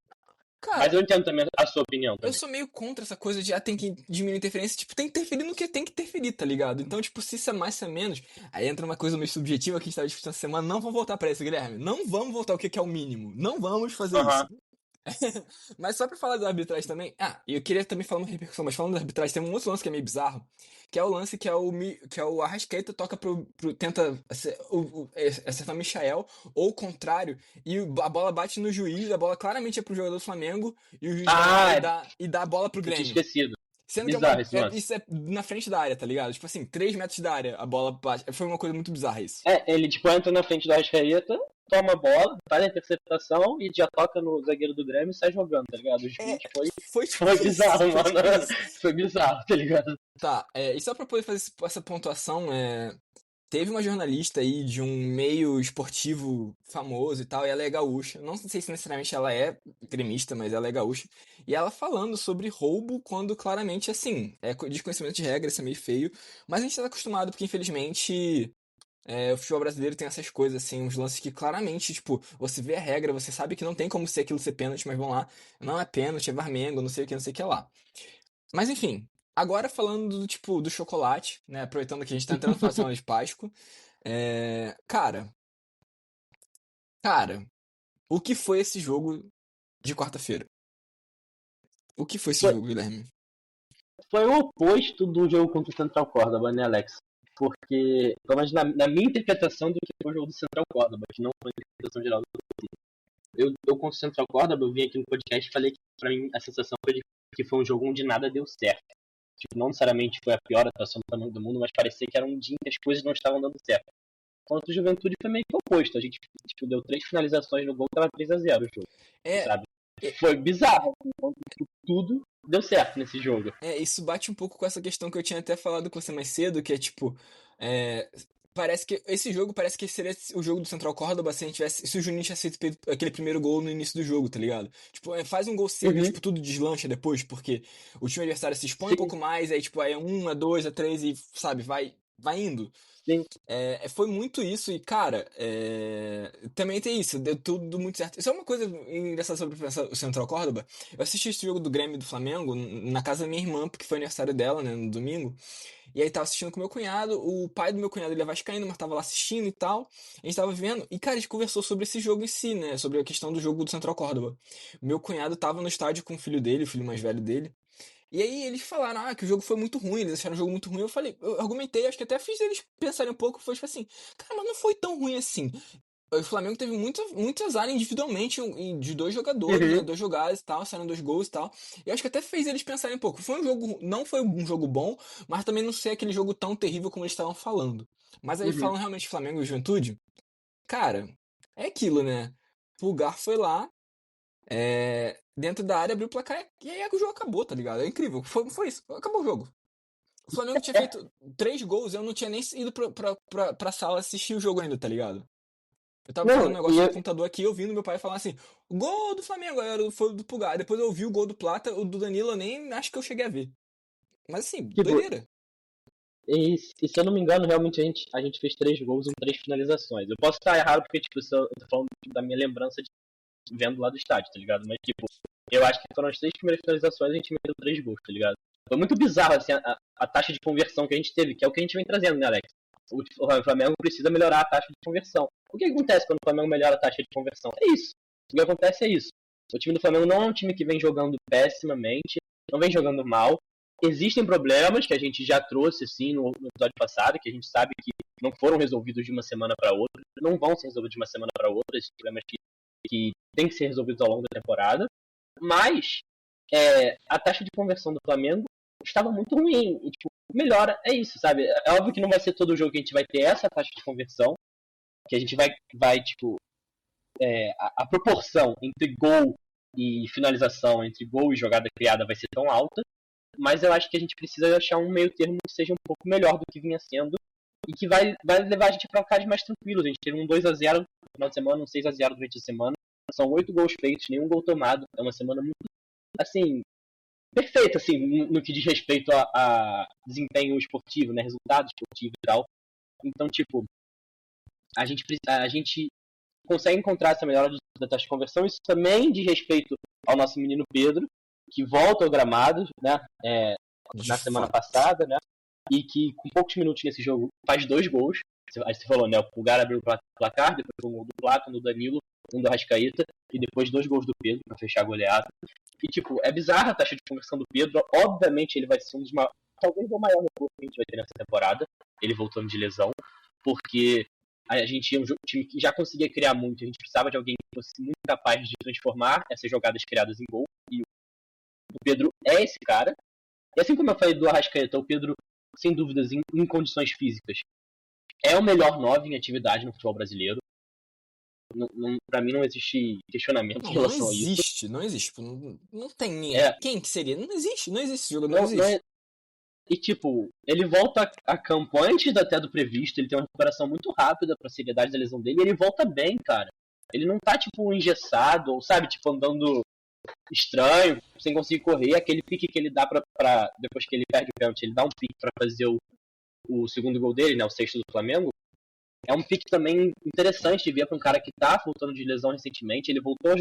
Speaker 1: Cara,
Speaker 2: Mas eu entendo também a sua opinião
Speaker 1: eu
Speaker 2: também.
Speaker 1: sou meio contra essa coisa de, tem que diminuir a interferência. Tipo, tem que interferir no que tem que interferir, tá ligado? Então, tipo, se isso é mais, se é menos. Aí entra uma coisa meio subjetiva que a gente tava discutindo essa semana. Não vamos voltar pra isso, Guilherme. Não vamos voltar o que é o mínimo. Não vamos fazer isso. Mas só pra falar da arbitragem também. E eu queria também falar uma repercussão, mas falando da arbitragem, tem um outro lance que é meio bizarro. Que é o lance que é o Arrascaeta toca tenta acertar o Michael, ou o contrário, e a bola bate no juiz, a bola claramente é pro jogador do Flamengo, e o juiz vai lá e dá a bola pro
Speaker 2: Eu tinha
Speaker 1: Grêmio.
Speaker 2: esquecido.
Speaker 1: Sendo
Speaker 2: Bizarro esse
Speaker 1: que
Speaker 2: lance.
Speaker 1: isso é na frente da área, tá ligado? Tipo assim, 3 metros da área, a bola bate. Foi uma coisa muito bizarra isso.
Speaker 2: Ele tipo entra na frente do Arrascaeta, toma a bola, faz a interceptação e já toca no zagueiro do Grêmio e sai jogando, tá ligado? O juiz foi bizarro, mano. Foi bizarro, tá ligado?
Speaker 1: Tá, e só pra poder fazer essa pontuação, teve uma jornalista aí de um meio esportivo famoso e tal, e ela é gaúcha. Não sei se necessariamente ela é gremista, mas ela é gaúcha. E ela falando sobre roubo quando claramente, assim, é desconhecimento de regra, isso é meio feio. Mas a gente tá acostumado porque, infelizmente, o futebol brasileiro tem essas coisas, assim, uns lances que claramente, tipo, você vê a regra, você sabe que não tem como ser aquilo ser pênalti, mas vão lá, não é pênalti, é Varmengo, não sei o que, não sei o que lá. Mas enfim, agora falando do tipo do chocolate, né? Aproveitando que a gente tá entrando na semana de Páscoa. Cara, o que foi esse jogo de quarta-feira? O que foi esse jogo, Guilherme?
Speaker 2: Foi o oposto do jogo contra o Central Córdoba, né, Alex? Porque, pelo menos na minha interpretação do que foi o jogo do Central Córdoba, que não foi a interpretação geral do jogo. Eu contra o Central Córdoba, eu vim aqui no podcast e falei que pra mim a sensação foi de que foi um jogo onde nada deu certo. Tipo, não necessariamente foi a pior atuação do mundo, mas parecia que era um dia em que as coisas não estavam dando certo. Contra o Juventude foi meio que o oposto. A gente tipo, deu 3 finalizações no gol, tava 3-0 o jogo. Sabe? Foi bizarro. Então, tudo deu certo nesse jogo.
Speaker 1: Isso bate um pouco com essa questão que eu tinha até falado com você mais cedo, que é tipo. Parece que esse jogo parece que seria o jogo do Central Córdoba se o Juninho tivesse feito aquele primeiro gol no início do jogo, tá ligado? Tipo, faz um gol cedo e tipo, tudo deslancha depois, porque o time adversário se expõe um pouco mais, aí tipo, aí é 1, é 2, é 3 e, sabe, vai indo.
Speaker 2: Sim.
Speaker 1: Foi muito isso e, cara, também tem isso, deu tudo muito certo. Isso é uma coisa engraçada sobre o Central Córdoba. Eu assisti esse jogo do Grêmio e do Flamengo na casa da minha irmã, porque foi aniversário dela, né, no domingo. E aí tava assistindo com meu cunhado, o pai do meu cunhado ele é vascaíno, mas tava lá assistindo e tal. A gente tava vendo, e cara, a gente conversou sobre esse jogo em si, né, sobre a questão do jogo do Central Córdoba. Meu cunhado tava no estádio com o filho dele, o filho mais velho dele. E aí eles falaram, que o jogo foi muito ruim, eles acharam o jogo muito ruim. Eu argumentei, acho que até fiz eles pensarem um pouco, foi tipo assim, cara, mas não foi tão ruim assim. O Flamengo teve muito azar individualmente de 2 jogadores, né, 2 jogadas e tal, saíram 2 gols e tal. E acho que até fez eles pensarem um pouco. Não foi um jogo bom, mas também não sei aquele jogo tão terrível como eles estavam falando. Mas aí falando realmente de Flamengo e Juventude, cara, é aquilo, né? Pulgar foi lá, dentro da área, abriu o placar e aí o jogo acabou, tá ligado? É incrível. Foi isso. Acabou o jogo. O Flamengo tinha feito 3 gols, eu não tinha nem ido pra sala assistir o jogo ainda, tá ligado? Eu tava fazendo um negócio no computador aqui, ouvindo meu pai falar assim, gol do Flamengo, foi do Pulgar. Depois eu ouvi o gol do Plata, o do Danilo eu nem acho que eu cheguei a ver. Mas assim, doideira.
Speaker 2: E se eu não me engano, realmente a gente fez 3 gols em 3 finalizações. Eu posso estar errado porque, tipo, eu tô falando da minha lembrança de vendo lá do estádio, tá ligado? Mas, tipo, eu acho que foram as 3 primeiras finalizações e a gente meteu 3 gols, tá ligado? Foi muito bizarro, assim, a taxa de conversão que a gente teve, que é o que a gente vem trazendo, né, Alex? O Flamengo precisa melhorar a taxa de conversão. O que acontece quando o Flamengo melhora a taxa de conversão? É isso. O que acontece é isso. O time do Flamengo não é um time que vem jogando pessimamente, não vem jogando mal. Existem problemas que a gente já trouxe, assim, no episódio passado, que a gente sabe que não foram resolvidos de uma semana para outra, não vão ser resolvidos de uma semana para outra, esses problemas que tem que ser resolvidos ao longo da temporada. Mas a taxa de conversão do Flamengo estava muito ruim. E, tipo, melhora, é isso, sabe? É óbvio que não vai ser todo jogo que a gente vai ter essa taxa de conversão, que a gente vai tipo, a proporção entre gol e finalização, entre gol e jogada criada vai ser tão alta, mas eu acho que a gente precisa achar um meio termo que seja um pouco melhor do que vinha sendo e que vai levar a gente para placares mais tranquilos. A gente teve um 2-0 no final de semana, um 6-0 durante a semana, são 8 gols feitos, nenhum gol tomado, é uma semana muito, assim, perfeita, assim, no que diz respeito a desempenho esportivo, né, resultado esportivo e tal. Então, tipo, a gente consegue encontrar essa melhora da taxa de conversão. Isso também diz respeito ao nosso menino Pedro, que volta ao gramado, né? Na semana passada, né? E que com poucos minutos nesse jogo faz 2 gols. Aí você falou, né? O Pulgar abriu o placar, depois um gol do Plato, um do Danilo, um do Arrascaeta, e depois 2 gols do Pedro pra fechar a goleada. E, tipo, é bizarra a taxa de conversão do Pedro. Obviamente ele vai ser um dos maiores, talvez o maior recurso que a gente vai ter nessa temporada, ele voltando de lesão, porque a gente é um time que já conseguia criar muito, a gente precisava de alguém que fosse muito capaz de transformar essas jogadas criadas em gol, e o Pedro é esse cara. E assim como eu falei do Arrascaeta, o Pedro, sem dúvidas, em condições físicas, é o melhor 9 em atividade no futebol brasileiro. Pra mim não existe questionamento em relação a isso.
Speaker 1: Não existe. Não tem ninguém. Quem que seria? Não existe esse jogo, não existe.
Speaker 2: E tipo, ele volta a campo antes até do previsto, ele tem uma recuperação muito rápida pra seriedade da lesão dele, e ele volta bem, cara. Ele não tá, tipo, engessado, ou sabe, tipo, andando estranho, sem conseguir correr. Aquele pique que ele dá pra depois que ele perde o pênalti, ele dá um pique pra fazer o segundo gol dele, né, o 6º do Flamengo. É um pique também interessante de ver para um cara que tá voltando de lesão recentemente. Ele voltou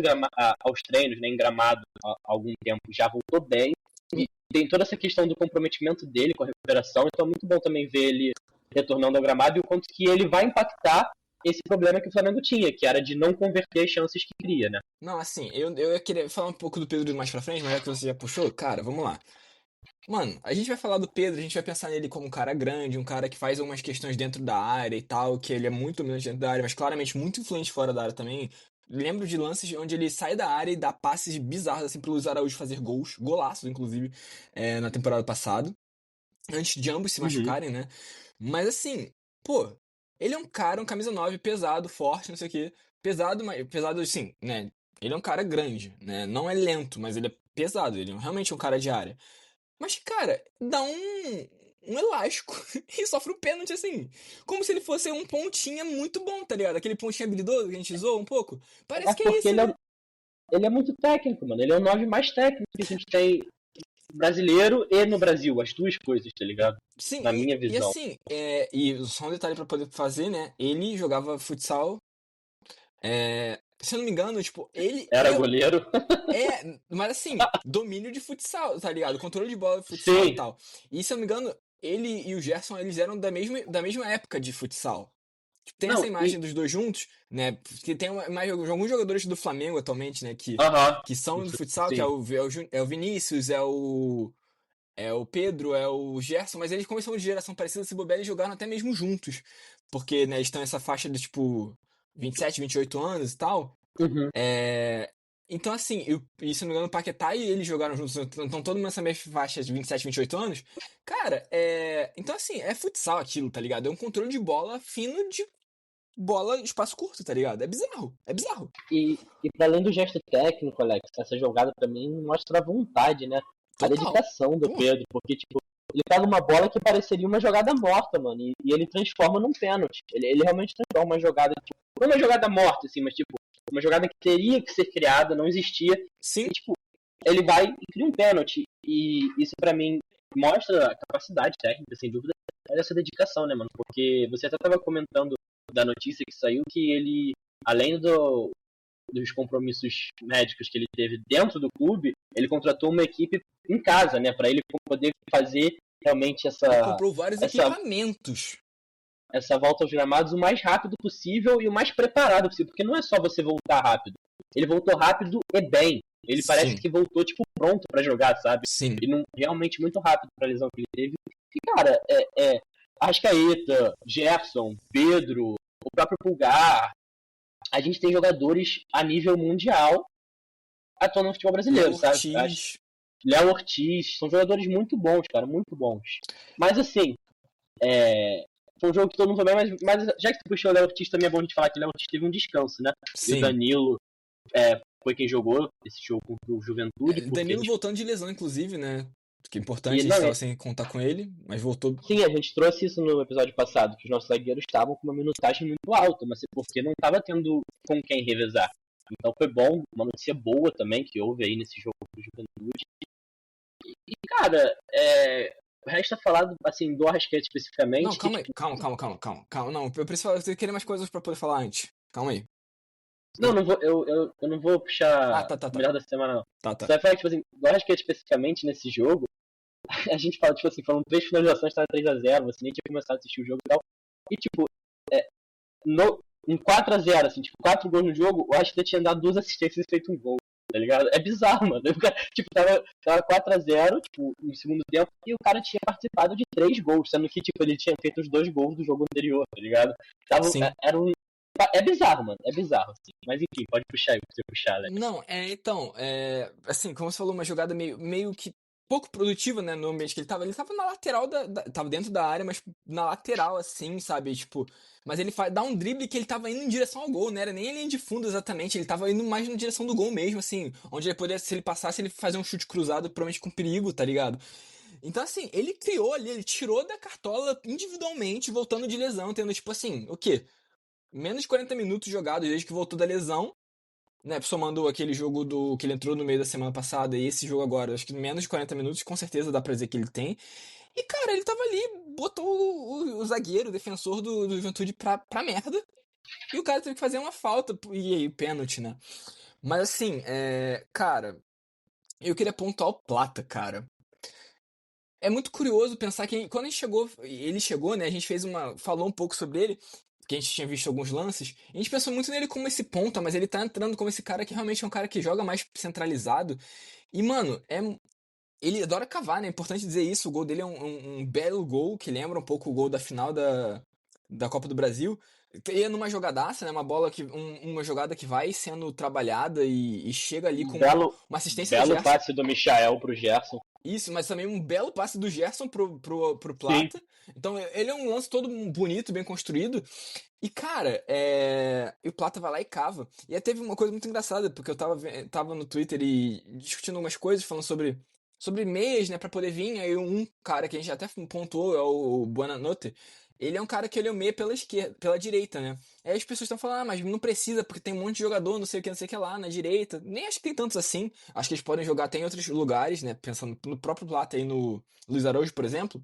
Speaker 2: aos treinos, né, em Gramado há algum tempo, já voltou bem. E tem toda essa questão do comprometimento dele com a recuperação. Então é muito bom também ver ele retornando ao gramado e o quanto que ele vai impactar esse problema que o Flamengo tinha, que era de não converter as chances que cria, né?
Speaker 1: Não, assim, eu ia querer falar um pouco do Pedro mais pra frente, mas já que você já puxou, cara, vamos lá. Mano, a gente vai falar do Pedro, a gente vai pensar nele como um cara grande, um cara que faz algumas questões dentro da área e tal, que ele é muito dominante dentro da área, mas claramente muito influente fora da área também. Lembro de lances onde ele sai da área e dá passes bizarros, assim, pro Luiz Araújo fazer gols, golaços, inclusive, na temporada passada, antes de ambos se machucarem, né? Mas assim, pô, ele é um cara, um camisa 9, pesado, forte, não sei o quê. Pesado, mas pesado assim, né? Ele é um cara grande, né? Não é lento, mas ele é pesado, ele é realmente um cara de área. Mas, cara, dá um elástico e sofre um pênalti, assim. Como se ele fosse um pontinha muito bom, tá ligado? Aquele pontinha habilidoso que a gente zoa um pouco. Parece que é isso,
Speaker 2: né? Ele é muito técnico, mano. Ele é o 9 mais técnico que a gente tem brasileiro e no Brasil. As duas coisas, tá ligado?
Speaker 1: Sim,
Speaker 2: na minha visão.
Speaker 1: E assim, e só um detalhe pra poder fazer, né? Ele jogava futsal. Se eu não me engano, tipo, ele...
Speaker 2: Era goleiro.
Speaker 1: Mas assim, domínio de futsal, tá ligado? Controle de bola de futsal e tal. E se eu não me engano, ele e o Gerson, eles eram da mesma época de futsal. Tem essa imagem dos dois juntos, né? Porque tem alguns jogadores do Flamengo atualmente, né? Que são do futsal, que é o Vinícius, é o Pedro, é o Gerson, mas eles, como são de geração parecida, se bobear, eles jogaram até mesmo juntos. Porque, né, eles estão nessa faixa de, tipo, 27, 28 anos e tal. Então, assim, e se não me engano, o Paquetá e eles jogaram juntos, então todo mundo nessa mesma faixa de 27, 28 anos. Cara, então, assim, é futsal aquilo, tá ligado? É um controle de bola fino de bola espaço curto, tá ligado? É bizarro.
Speaker 2: E para além do gesto técnico, Alex, essa jogada também mostra a vontade, né? A dedicação do Pedro, porque, tipo, ele pega uma bola que pareceria uma jogada morta, mano, e ele transforma num pênalti. Ele realmente transforma uma jogada, tipo, não uma jogada morta, assim, mas, tipo, uma jogada que teria que ser criada, não existia.
Speaker 1: Sim.
Speaker 2: E, tipo, ele vai e cria um pênalti. E isso, pra mim, mostra a capacidade técnica, sem dúvida, dessa dedicação, né, mano? Porque você até tava comentando da notícia que saiu que ele, além dos compromissos médicos que ele teve dentro do clube, ele contratou uma equipe em casa, né, para ele poder fazer realmente essa...
Speaker 1: Ele comprou vários equipamentos.
Speaker 2: Essa volta aos gramados o mais rápido possível e o mais preparado possível, porque não é só você voltar rápido. Ele voltou rápido e bem. Ele parece que voltou, tipo, pronto pra jogar, sabe?
Speaker 1: Sim.
Speaker 2: E realmente muito rápido pra lesão que ele teve. E, cara, Arrascaeta, Gerson, Pedro, o próprio Pulgar, a gente tem jogadores a nível mundial atuando no futebol brasileiro, sabe? Léo Ortiz, são jogadores muito bons, cara, muito bons. Mas assim, foi um jogo que todo mundo foi bem, mas já que tu puxou o Léo Ortiz, também é bom a gente falar que o Léo Ortiz teve um descanso, né?
Speaker 1: Sim.
Speaker 2: E o Danilo foi quem jogou esse jogo contra o Juventude.
Speaker 1: Danilo voltando de lesão, inclusive, né? Que é importante, a gente estava sem contar com ele, mas voltou.
Speaker 2: Sim, a gente trouxe isso no episódio passado, que os nossos zagueiros estavam com uma minutagem muito alta, mas porque não estava tendo com quem revezar. Então foi bom, uma notícia boa também que houve aí nesse jogo do Juventude. E cara, resta falar assim, do Arrascaeta especificamente.
Speaker 1: Não, calma aí, calma. Não, eu queria mais coisas pra poder falar antes. Calma aí.
Speaker 2: Não, não vou, eu não vou puxar
Speaker 1: Tá.
Speaker 2: o melhor da semana, não.
Speaker 1: Tá.
Speaker 2: Você vai falar que, tipo assim, eu acho que especificamente nesse jogo, a gente fala, tipo assim, foram 3 finalizações, tava 3x0, você nem tinha começado a assistir o jogo e tal. E, tipo, em 4x0, assim, tipo, 4 gols no jogo, eu acho que ele tinha dado 2 assistências e feito um gol, tá ligado? É bizarro, mano. O cara, tipo, tava 4x0, tipo, no segundo tempo, e o cara tinha participado de 3 gols, sendo que, tipo, ele tinha feito os 2 gols do jogo anterior, tá ligado?
Speaker 1: Sim.
Speaker 2: É bizarro, mano. É bizarro, assim. Mas enfim, pode puxar aí, pra você puxar, Alex.
Speaker 1: Não, então, assim, como você falou, uma jogada meio que pouco produtiva, né, no ambiente que ele tava na lateral tava dentro da área, mas na lateral, assim, sabe, tipo, mas ele dá um drible que ele tava indo em direção ao gol, não era nem a linha de fundo exatamente, ele tava indo mais na direção do gol mesmo, assim, onde ele poderia, se ele passasse, ele fazer um chute cruzado, provavelmente com perigo, tá ligado? Então, assim, ele criou ali, ele tirou da cartola individualmente, voltando de lesão, tendo, tipo assim, o quê? Menos de 40 minutos jogados desde que voltou da lesão, né, somando aquele jogo que ele entrou no meio da semana passada e esse jogo agora, acho que menos de 40 minutos, com certeza dá pra dizer que ele tem. E, cara, ele tava ali, botou o zagueiro, o defensor do Juventude pra merda, e o cara teve que fazer uma falta, e aí, pênalti, né? Mas, assim, cara, eu queria pontuar o Plata, cara. É muito curioso pensar que quando ele chegou, né, a gente falou um pouco sobre ele, que a gente tinha visto alguns lances, a gente pensou muito nele como esse ponta, mas ele tá entrando como esse cara que realmente é um cara que joga mais centralizado. E, mano, ele adora cavar, né? É importante dizer isso. O gol dele é um belo gol, que lembra um pouco o gol da final da Copa do Brasil. E é numa jogadaça, né? Uma bola uma jogada que vai sendo trabalhada e chega ali com uma assistência do
Speaker 2: Belo
Speaker 1: Gerson.
Speaker 2: passe do Michael pro Gerson.
Speaker 1: Isso, mas também um belo passe do Gerson pro Plata. Sim. Então ele é um lance todo bonito, bem construído. E, cara, e o Plata vai lá e cava. E aí teve uma coisa muito engraçada, porque eu tava no Twitter e discutindo algumas coisas, falando sobre meias, né, pra poder vir. Aí um cara que a gente até pontuou, é o Buonanotte. Ele é um cara que ele é o meia pela direita, né? Aí as pessoas estão falando, mas não precisa, porque tem um monte de jogador, não sei o que lá, na direita. Nem acho que tem tantos assim. Acho que eles podem jogar até em outros lugares, né? Pensando no próprio Plata e no Luiz Araújo, por exemplo.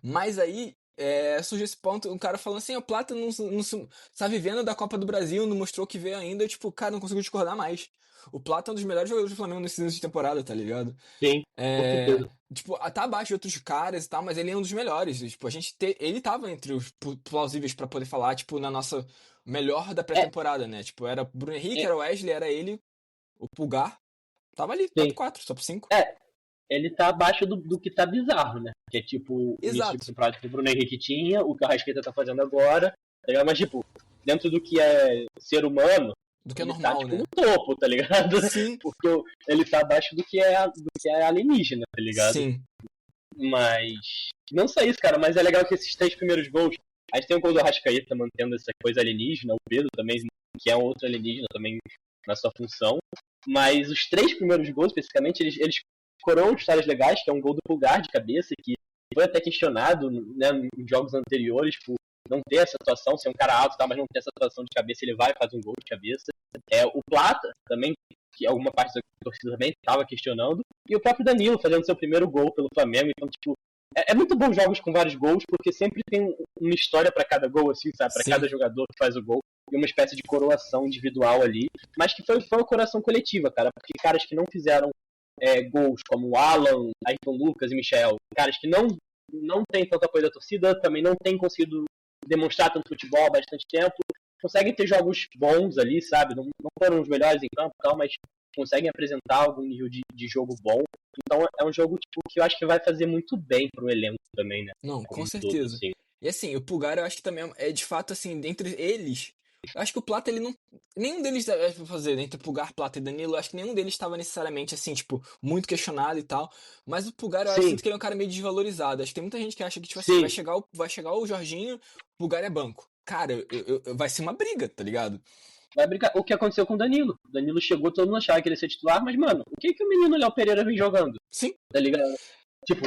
Speaker 1: Mas aí surgiu esse ponto, um cara falando assim, o Plata não tá vivendo da Copa do Brasil, não mostrou que veio ainda. Eu, tipo, cara, não consigo discordar mais. O Plata é um dos melhores jogadores do Flamengo nesse início de temporada, tá ligado?
Speaker 2: Sim, com certeza.
Speaker 1: Tipo, tá abaixo de outros caras e tal, mas ele é um dos melhores. Tipo, ele tava entre os plausíveis pra poder falar, tipo, na nossa melhor da pré-temporada, né? Tipo, era Bruno Henrique, era o Wesley, era ele, o Pulgar. Tava ali, top 4, top 5.
Speaker 2: Ele tá abaixo do que tá bizarro, né? Que é tipo, o início de temporada que o Bruno Henrique tinha, o que o Arrascaeta tá fazendo agora, tá ligado? Mas, tipo, dentro do que é ser humano,
Speaker 1: do que é
Speaker 2: ele
Speaker 1: normal,
Speaker 2: tá, tipo,
Speaker 1: né?
Speaker 2: no topo, tá ligado?
Speaker 1: Sim.
Speaker 2: Porque ele tá abaixo do que é alienígena, tá ligado?
Speaker 1: Sim.
Speaker 2: Mas não só isso, cara, mas é legal que esses 3 primeiros gols, a gente tem o gol do Arrascaeta mantendo essa coisa alienígena, o Pedro também, que é um outro alienígena também na sua função, mas os 3 primeiros gols, especificamente, eles coroam histórias legais, que é um gol do Pulgar de cabeça, que foi até questionado, né, em jogos anteriores, por não ter essa atuação, ser um cara alto, tá, mas não ter essa atuação de cabeça, ele vai e faz um gol de cabeça. O Plata, também, que alguma parte da torcida também estava questionando, e o próprio Danilo fazendo seu primeiro gol pelo Flamengo. Então, tipo, é muito bom jogos com vários gols, porque sempre tem uma história para cada gol, assim, sabe? Para cada jogador que faz o gol, e uma espécie de coroação individual ali, mas que foi uma coroação coletiva, cara, porque caras que não fizeram gols, como o Alan, Ayrton Lucas e Michel, caras que não tem tanto apoio da torcida, também não tem conseguido demonstrar tanto futebol há bastante tempo, conseguem ter jogos bons ali, sabe? Não foram os melhores em campo, tal, mas conseguem apresentar algum nível de jogo bom. Então é um jogo tipo, que eu acho que vai fazer muito bem pro elenco também, né?
Speaker 1: Não, com certeza. Assim. E assim, o Pulgar eu acho que também é de fato assim, dentre eles, eu acho que o Plata ele não, nenhum deles deve fazer, entre Pulgar, Plata e Danilo, eu acho que nenhum deles estava necessariamente assim, tipo, muito questionado e tal, mas o Pulgar eu acho que ele é um cara meio desvalorizado. Acho que tem muita gente que acha que tipo assim, vai chegar o Jorginho, o Pulgar é banco. Cara, vai ser uma briga, tá ligado?
Speaker 2: Vai brigar. O que aconteceu com o Danilo? O Danilo chegou, todo mundo achava que ele ia ser titular, mas, mano, o que o menino Léo Pereira vem jogando?
Speaker 1: Sim.
Speaker 2: Tá ligado? Tipo,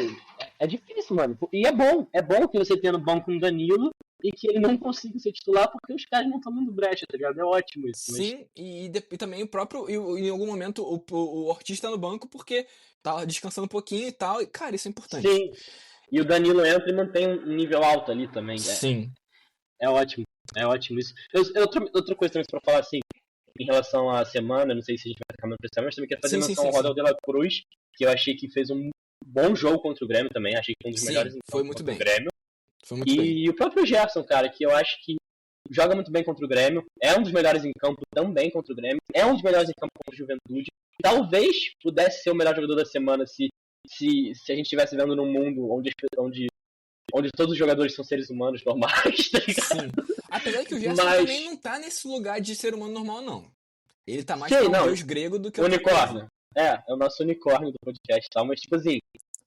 Speaker 2: é difícil, mano. E é bom que você tenha no banco um Danilo e que ele não consiga ser titular porque os caras não estão dando brecha, tá ligado? É ótimo isso.
Speaker 1: Sim, mas... e também o próprio, em algum momento, o Ortiz tá no banco porque tá descansando um pouquinho e tal, e, cara, isso é importante.
Speaker 2: Sim, e o Danilo entra e mantém um nível alto ali também.
Speaker 1: Sim.
Speaker 2: É ótimo isso. Outra coisa também pra falar assim, em relação à semana, não sei se a gente vai ficar muito pressão, mas também quero fazer menção ao
Speaker 1: sim.
Speaker 2: Rodel de la Cruz, que eu achei que fez um bom jogo contra o Grêmio também, achei que foi um dos melhores em
Speaker 1: foi
Speaker 2: campo
Speaker 1: muito
Speaker 2: contra
Speaker 1: bem.
Speaker 2: o Grêmio.
Speaker 1: Foi muito bem.
Speaker 2: E o próprio Gerson, cara, que eu acho que joga muito bem contra o Grêmio, é um dos melhores em campo também contra o Grêmio, é um dos melhores em campo contra o Juventude. Talvez pudesse ser o melhor jogador da semana se a gente estivesse vendo num mundo onde todos os jogadores são seres humanos normais, tá ligado?
Speaker 1: Sim. Apesar que o Gerson também não tá nesse lugar de ser humano normal, não. Ele tá mais
Speaker 2: Sim,
Speaker 1: pra um
Speaker 2: não.
Speaker 1: deus grego do que
Speaker 2: Unicórnio. É o nosso unicórnio do podcast e tal, mas tipo assim,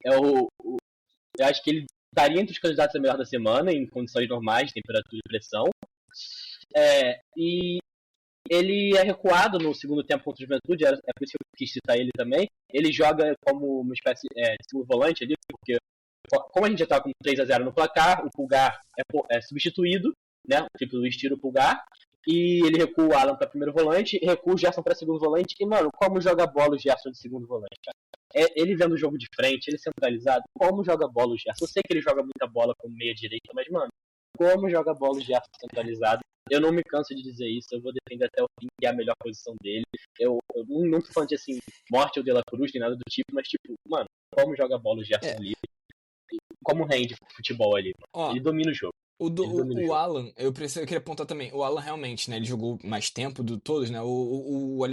Speaker 2: eu acho que ele estaria entre os candidatos a melhor da semana, em condições normais, temperatura e pressão. E ele é recuado no segundo tempo contra o Juventude, é por isso que eu quis citar ele também. Ele joga como uma espécie de segundo volante ali, porque como a gente já tá com 3-0 no placar, o Pulgar é substituído, né? O Felipe Luiz tira o Pulgar, e ele recua o Alan para primeiro volante, e recua o Gerson para segundo volante, e mano, como joga bola o Gerson de segundo volante, cara? Ele vendo o jogo de frente, ele centralizado, como joga bola o Gerson? Eu sei que ele joga muita bola como meia direita, mas mano, como joga bola o Gerson centralizado? Eu não me canso de dizer isso, eu vou defender até o fim, que é a melhor posição dele. Eu não tô falando de assim, morte ou de la Cruz, nem nada do tipo, mas tipo, mano, como joga bola o Gerson ali? Como rende futebol ali?
Speaker 1: Ó,
Speaker 2: ele domina o jogo.
Speaker 1: O Alan, eu queria apontar também, o Alan realmente, né, ele jogou mais tempo de todos, né, o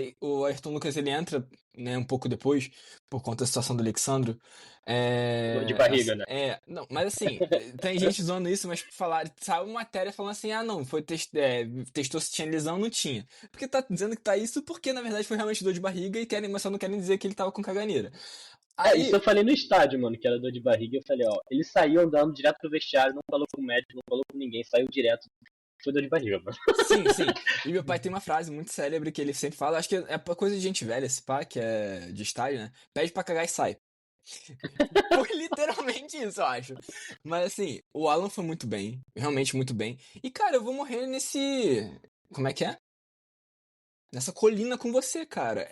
Speaker 1: Ayrton Lucas, ele entra, né, um pouco depois, por conta da situação do Alexandro.
Speaker 2: De barriga, né?
Speaker 1: Não, mas assim, tem gente zoando isso, mas saiu uma matéria falando assim, não, testou se tinha lesão, não tinha. Porque tá dizendo que tá isso porque, na verdade, foi realmente dor de barriga mas só não querem dizer que ele tava com caganeira.
Speaker 2: Isso eu falei no estádio, mano, que era dor de barriga. Eu falei, ele saiu andando direto pro vestiário, não falou com o médico, não falou com ninguém, saiu direto. Foi dor de barriga, mano.
Speaker 1: Sim. E meu pai tem uma frase muito célebre que ele sempre fala, acho que é coisa de gente velha, esse pá, que é de estádio, né? Pede pra cagar e sai. Foi literalmente isso, eu acho. Mas assim, o Alan foi muito bem, realmente muito bem. E cara, eu vou morrer nesse... Como é que é? Nessa colina com você, cara.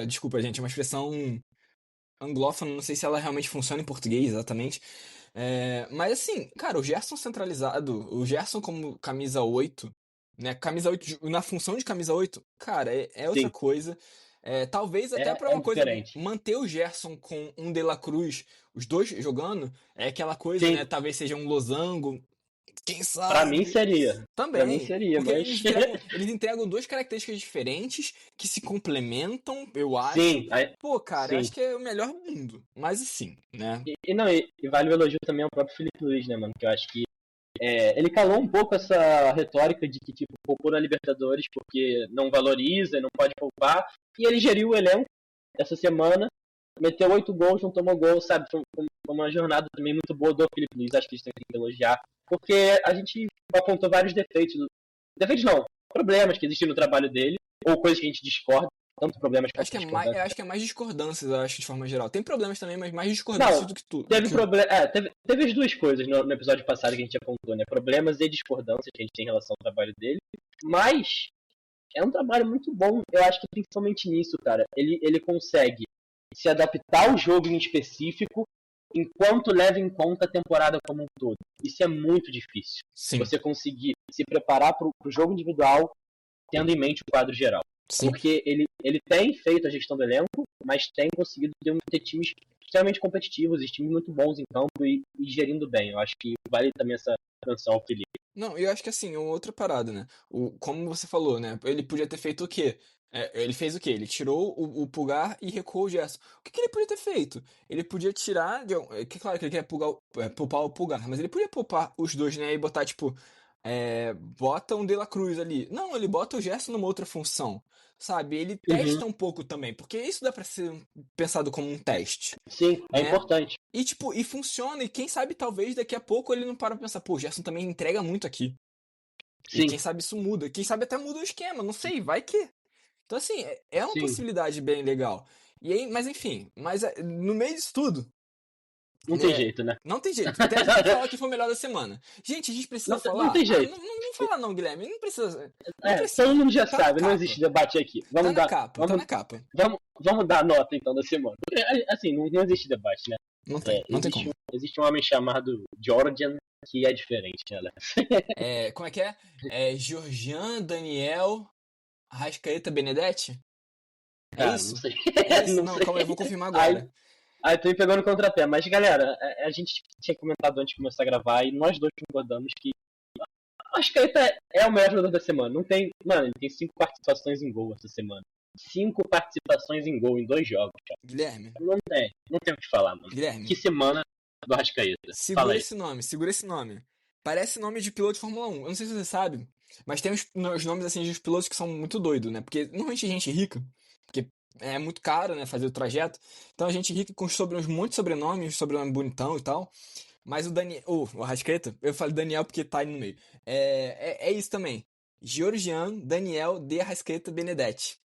Speaker 1: Desculpa, gente, é uma expressão anglófona, não sei se ela realmente funciona em português exatamente. Mas assim, cara, o Gerson centralizado, o Gerson como camisa 8, né? Camisa 8 na função de camisa 8, cara, é outra coisa. Talvez até pra uma coisa,
Speaker 2: diferente.
Speaker 1: manter o Gerson com um De La Cruz, os dois jogando, é aquela coisa, né? Talvez seja um losango. Quem sabe?
Speaker 2: Pra mim seria.
Speaker 1: Também.
Speaker 2: Pra mim seria,
Speaker 1: porque
Speaker 2: mas...
Speaker 1: eles entregam duas características diferentes que se complementam, eu acho.
Speaker 2: Sim.
Speaker 1: Pô, cara, eu acho que é o melhor mundo. Mas assim, né?
Speaker 2: E vale o elogio também ao próprio Felipe Luiz, né, mano? Que eu acho que ele calou um pouco essa retórica de que, tipo, poupou na Libertadores porque não valoriza, não pode poupar. E ele geriu o elenco essa semana, meteu 8 gols, não tomou gol, sabe? Foi uma jornada também muito boa do Felipe Luiz, acho que eles têm que elogiar. Porque a gente apontou vários defeitos. Defeitos não, problemas que existem no trabalho dele, ou coisas que a gente discorda. Tanto problemas
Speaker 1: acho que é mais discordâncias, eu acho, de forma geral. Tem problemas também, mas mais discordâncias do que tudo.
Speaker 2: Teve as duas coisas no episódio passado que a gente apontou, né? Problemas e discordâncias que a gente tem em relação ao trabalho dele. Mas é um trabalho muito bom, eu acho que principalmente nisso, cara. Ele consegue se adaptar ao jogo em específico enquanto leva em conta a temporada como um todo. Isso é muito difícil.
Speaker 1: Sim.
Speaker 2: Você conseguir se preparar pro jogo individual tendo em mente o quadro geral.
Speaker 1: Sim.
Speaker 2: Porque ele tem feito a gestão do elenco, mas tem conseguido ter times extremamente competitivos, e times muito bons em campo e gerindo bem. Eu acho que vale também essa menção ao Felipe.
Speaker 1: Não, eu acho que assim, outra parada, né? Como você falou, né? Ele podia ter feito o quê? Ele fez o quê? Ele tirou o Pulgar e recuou o Gerson. O que ele podia ter feito? Ele podia tirar... Claro que ele quer poupar o Pulgar, mas ele podia poupar os dois, né? E botar, tipo... bota um De La Cruz ali. Não, ele bota o Gerson numa outra função. Sabe? Ele testa um pouco também, porque isso dá pra ser pensado como um teste.
Speaker 2: Sim, é importante.
Speaker 1: E funciona, e quem sabe talvez daqui a pouco ele não para pra pensar, pô, o Gerson também entrega muito aqui.
Speaker 2: Sim.
Speaker 1: E quem sabe isso muda, quem sabe até muda o esquema, não sei, vai que. Então assim, é uma possibilidade bem legal. E aí, mas enfim, no meio disso tudo...
Speaker 2: Não tem jeito, né?
Speaker 1: Não tem jeito. Até a gente falar que foi o melhor da semana. Gente, a gente precisa falar.
Speaker 2: Não tem jeito.
Speaker 1: Não fala não, Guilherme. Não precisa.
Speaker 2: Todo mundo já sabe, não existe debate aqui. Vamos
Speaker 1: tá na capa.
Speaker 2: Vamos dar a nota então da semana. Assim, não existe debate, né?
Speaker 1: Não tem como.
Speaker 2: Existe um homem chamado Georgian que é diferente, né, Alex?
Speaker 1: Como é que é? Georgian Daniel. Arrascaeta Benedetti? É
Speaker 2: Cara, não
Speaker 1: isso?
Speaker 2: sei.
Speaker 1: É isso?
Speaker 2: Não
Speaker 1: Não,
Speaker 2: sei.
Speaker 1: calma aí, eu vou confirmar
Speaker 2: Aí,
Speaker 1: agora.
Speaker 2: aí tô me pegando no contrapé. Mas, galera, a gente tinha comentado antes de começar a gravar e nós dois concordamos que o Arrascaeta é o melhor jogador da semana. Não tem. Mano, ele tem 5 participações em gol essa semana. 5 participações em gol em 2 jogos, cara.
Speaker 1: Guilherme,
Speaker 2: Não tem o que falar, mano.
Speaker 1: Guilherme,
Speaker 2: Que semana do Arrascaeta. Fala
Speaker 1: segura
Speaker 2: aí.
Speaker 1: esse nome, segura esse nome. Parece nome de piloto de Fórmula 1. Eu não sei se você sabe, mas tem os nomes assim dos pilotos que são muito doidos, né? Porque normalmente a gente rica, porque é muito caro, né, fazer o trajeto. Então a gente rica com muitos sobrenomes, sobrenome bonitão e tal. Mas o Daniel, o Arrascaeta, eu falo Daniel porque tá aí no meio. É isso também. Georgian Daniel de Arrascaeta Benedetti.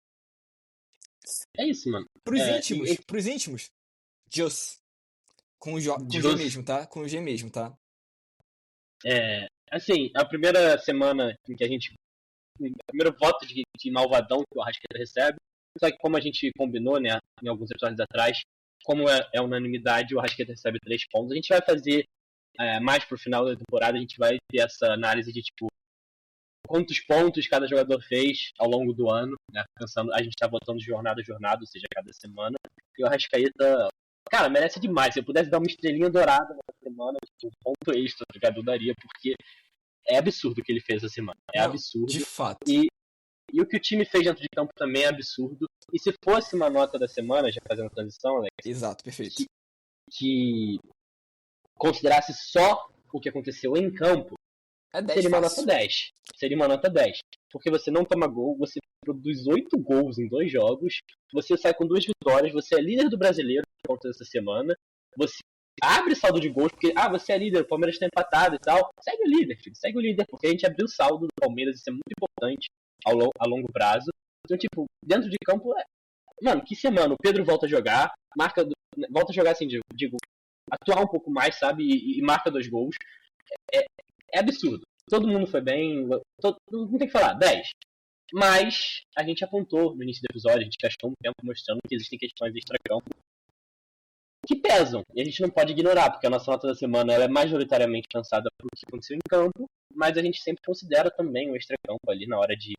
Speaker 2: É isso, mano.
Speaker 1: Pros íntimos, Jus. Com G
Speaker 2: Jus.
Speaker 1: mesmo, tá? Com G mesmo, tá?
Speaker 2: Assim, a primeira semana em que a gente. O primeiro voto de malvadão que o Arrascaeta recebe. Só que como a gente combinou, né, em alguns episódios atrás, como é unanimidade, o Arrascaeta recebe 3 pontos. A gente vai fazer mais pro final da temporada, a gente vai ter essa análise de tipo quantos pontos cada jogador fez ao longo do ano, né? Pensando, a gente tá votando jornada a jornada, ou seja, cada semana. E o Arrascaeta, cara, merece demais. Se eu pudesse dar uma estrelinha dourada nessa semana, tipo, um ponto extra, tá ligado? Eu daria, porque é absurdo o que ele fez essa semana. É
Speaker 1: Não,
Speaker 2: absurdo.
Speaker 1: de fato.
Speaker 2: E o que o time fez dentro de campo também é absurdo. E se fosse uma nota da semana, já fazendo a transição, Alex,
Speaker 1: Exato, perfeito.
Speaker 2: que considerasse só o que aconteceu em campo,
Speaker 1: É 10
Speaker 2: seria uma
Speaker 1: fácil.
Speaker 2: nota 10. Seria uma nota 10. Porque você não toma gol, você produz 8 gols em 2 jogos, você sai com 2 vitórias, você é líder do brasileiro por conta dessa semana, você abre saldo de gols, porque, você é líder, o Palmeiras está empatado e tal. Segue o líder, filho, segue o líder, porque a gente abriu o saldo do Palmeiras, isso é muito importante a longo prazo. Então, tipo, dentro de campo, mano, que semana, o Pedro volta a jogar, volta a jogar assim, digo, atuar um pouco mais, sabe, e marca 2 gols. É absurdo. Todo mundo foi bem, não tem que falar, 10. Mas a gente apontou no início do episódio, a gente gastou um tempo mostrando que existem questões extra-campo que pesam, e a gente não pode ignorar, porque a nossa nota da semana ela é majoritariamente pensada por o que aconteceu em campo, mas a gente sempre considera também o extra-campo ali na hora de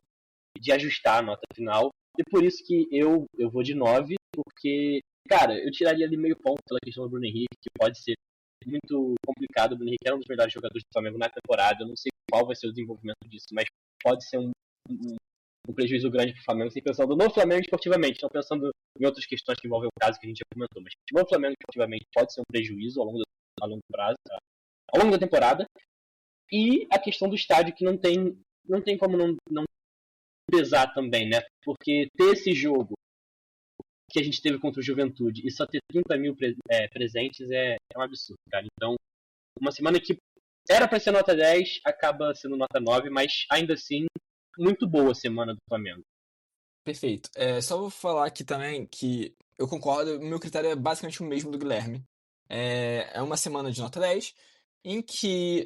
Speaker 2: ajustar a nota final, e por isso que eu vou de 9, porque, cara, eu tiraria ali meio ponto pela questão do Bruno Henrique, que pode ser muito complicado. O Bruno Henrique era um dos melhores jogadores do Flamengo na temporada, eu não sei qual vai ser o desenvolvimento disso, mas pode ser um prejuízo grande para o Flamengo, sem pensando no Flamengo esportivamente, não pensando em outras questões que envolvem o caso que a gente já comentou, mas no Flamengo esportivamente pode ser um prejuízo ao longo prazo, ao longo da temporada. E a questão do estádio, que não tem como não pesar também, né? Porque ter esse jogo que a gente teve contra o Juventude e só ter 30 mil presentes é um absurdo, cara. Então, uma semana que era para ser nota 10, acaba sendo nota 9, mas ainda assim, muito boa a semana do Flamengo.
Speaker 1: Perfeito. Só vou falar aqui também que eu concordo, o meu critério é basicamente o mesmo do Guilherme. É uma semana de nota 10, em que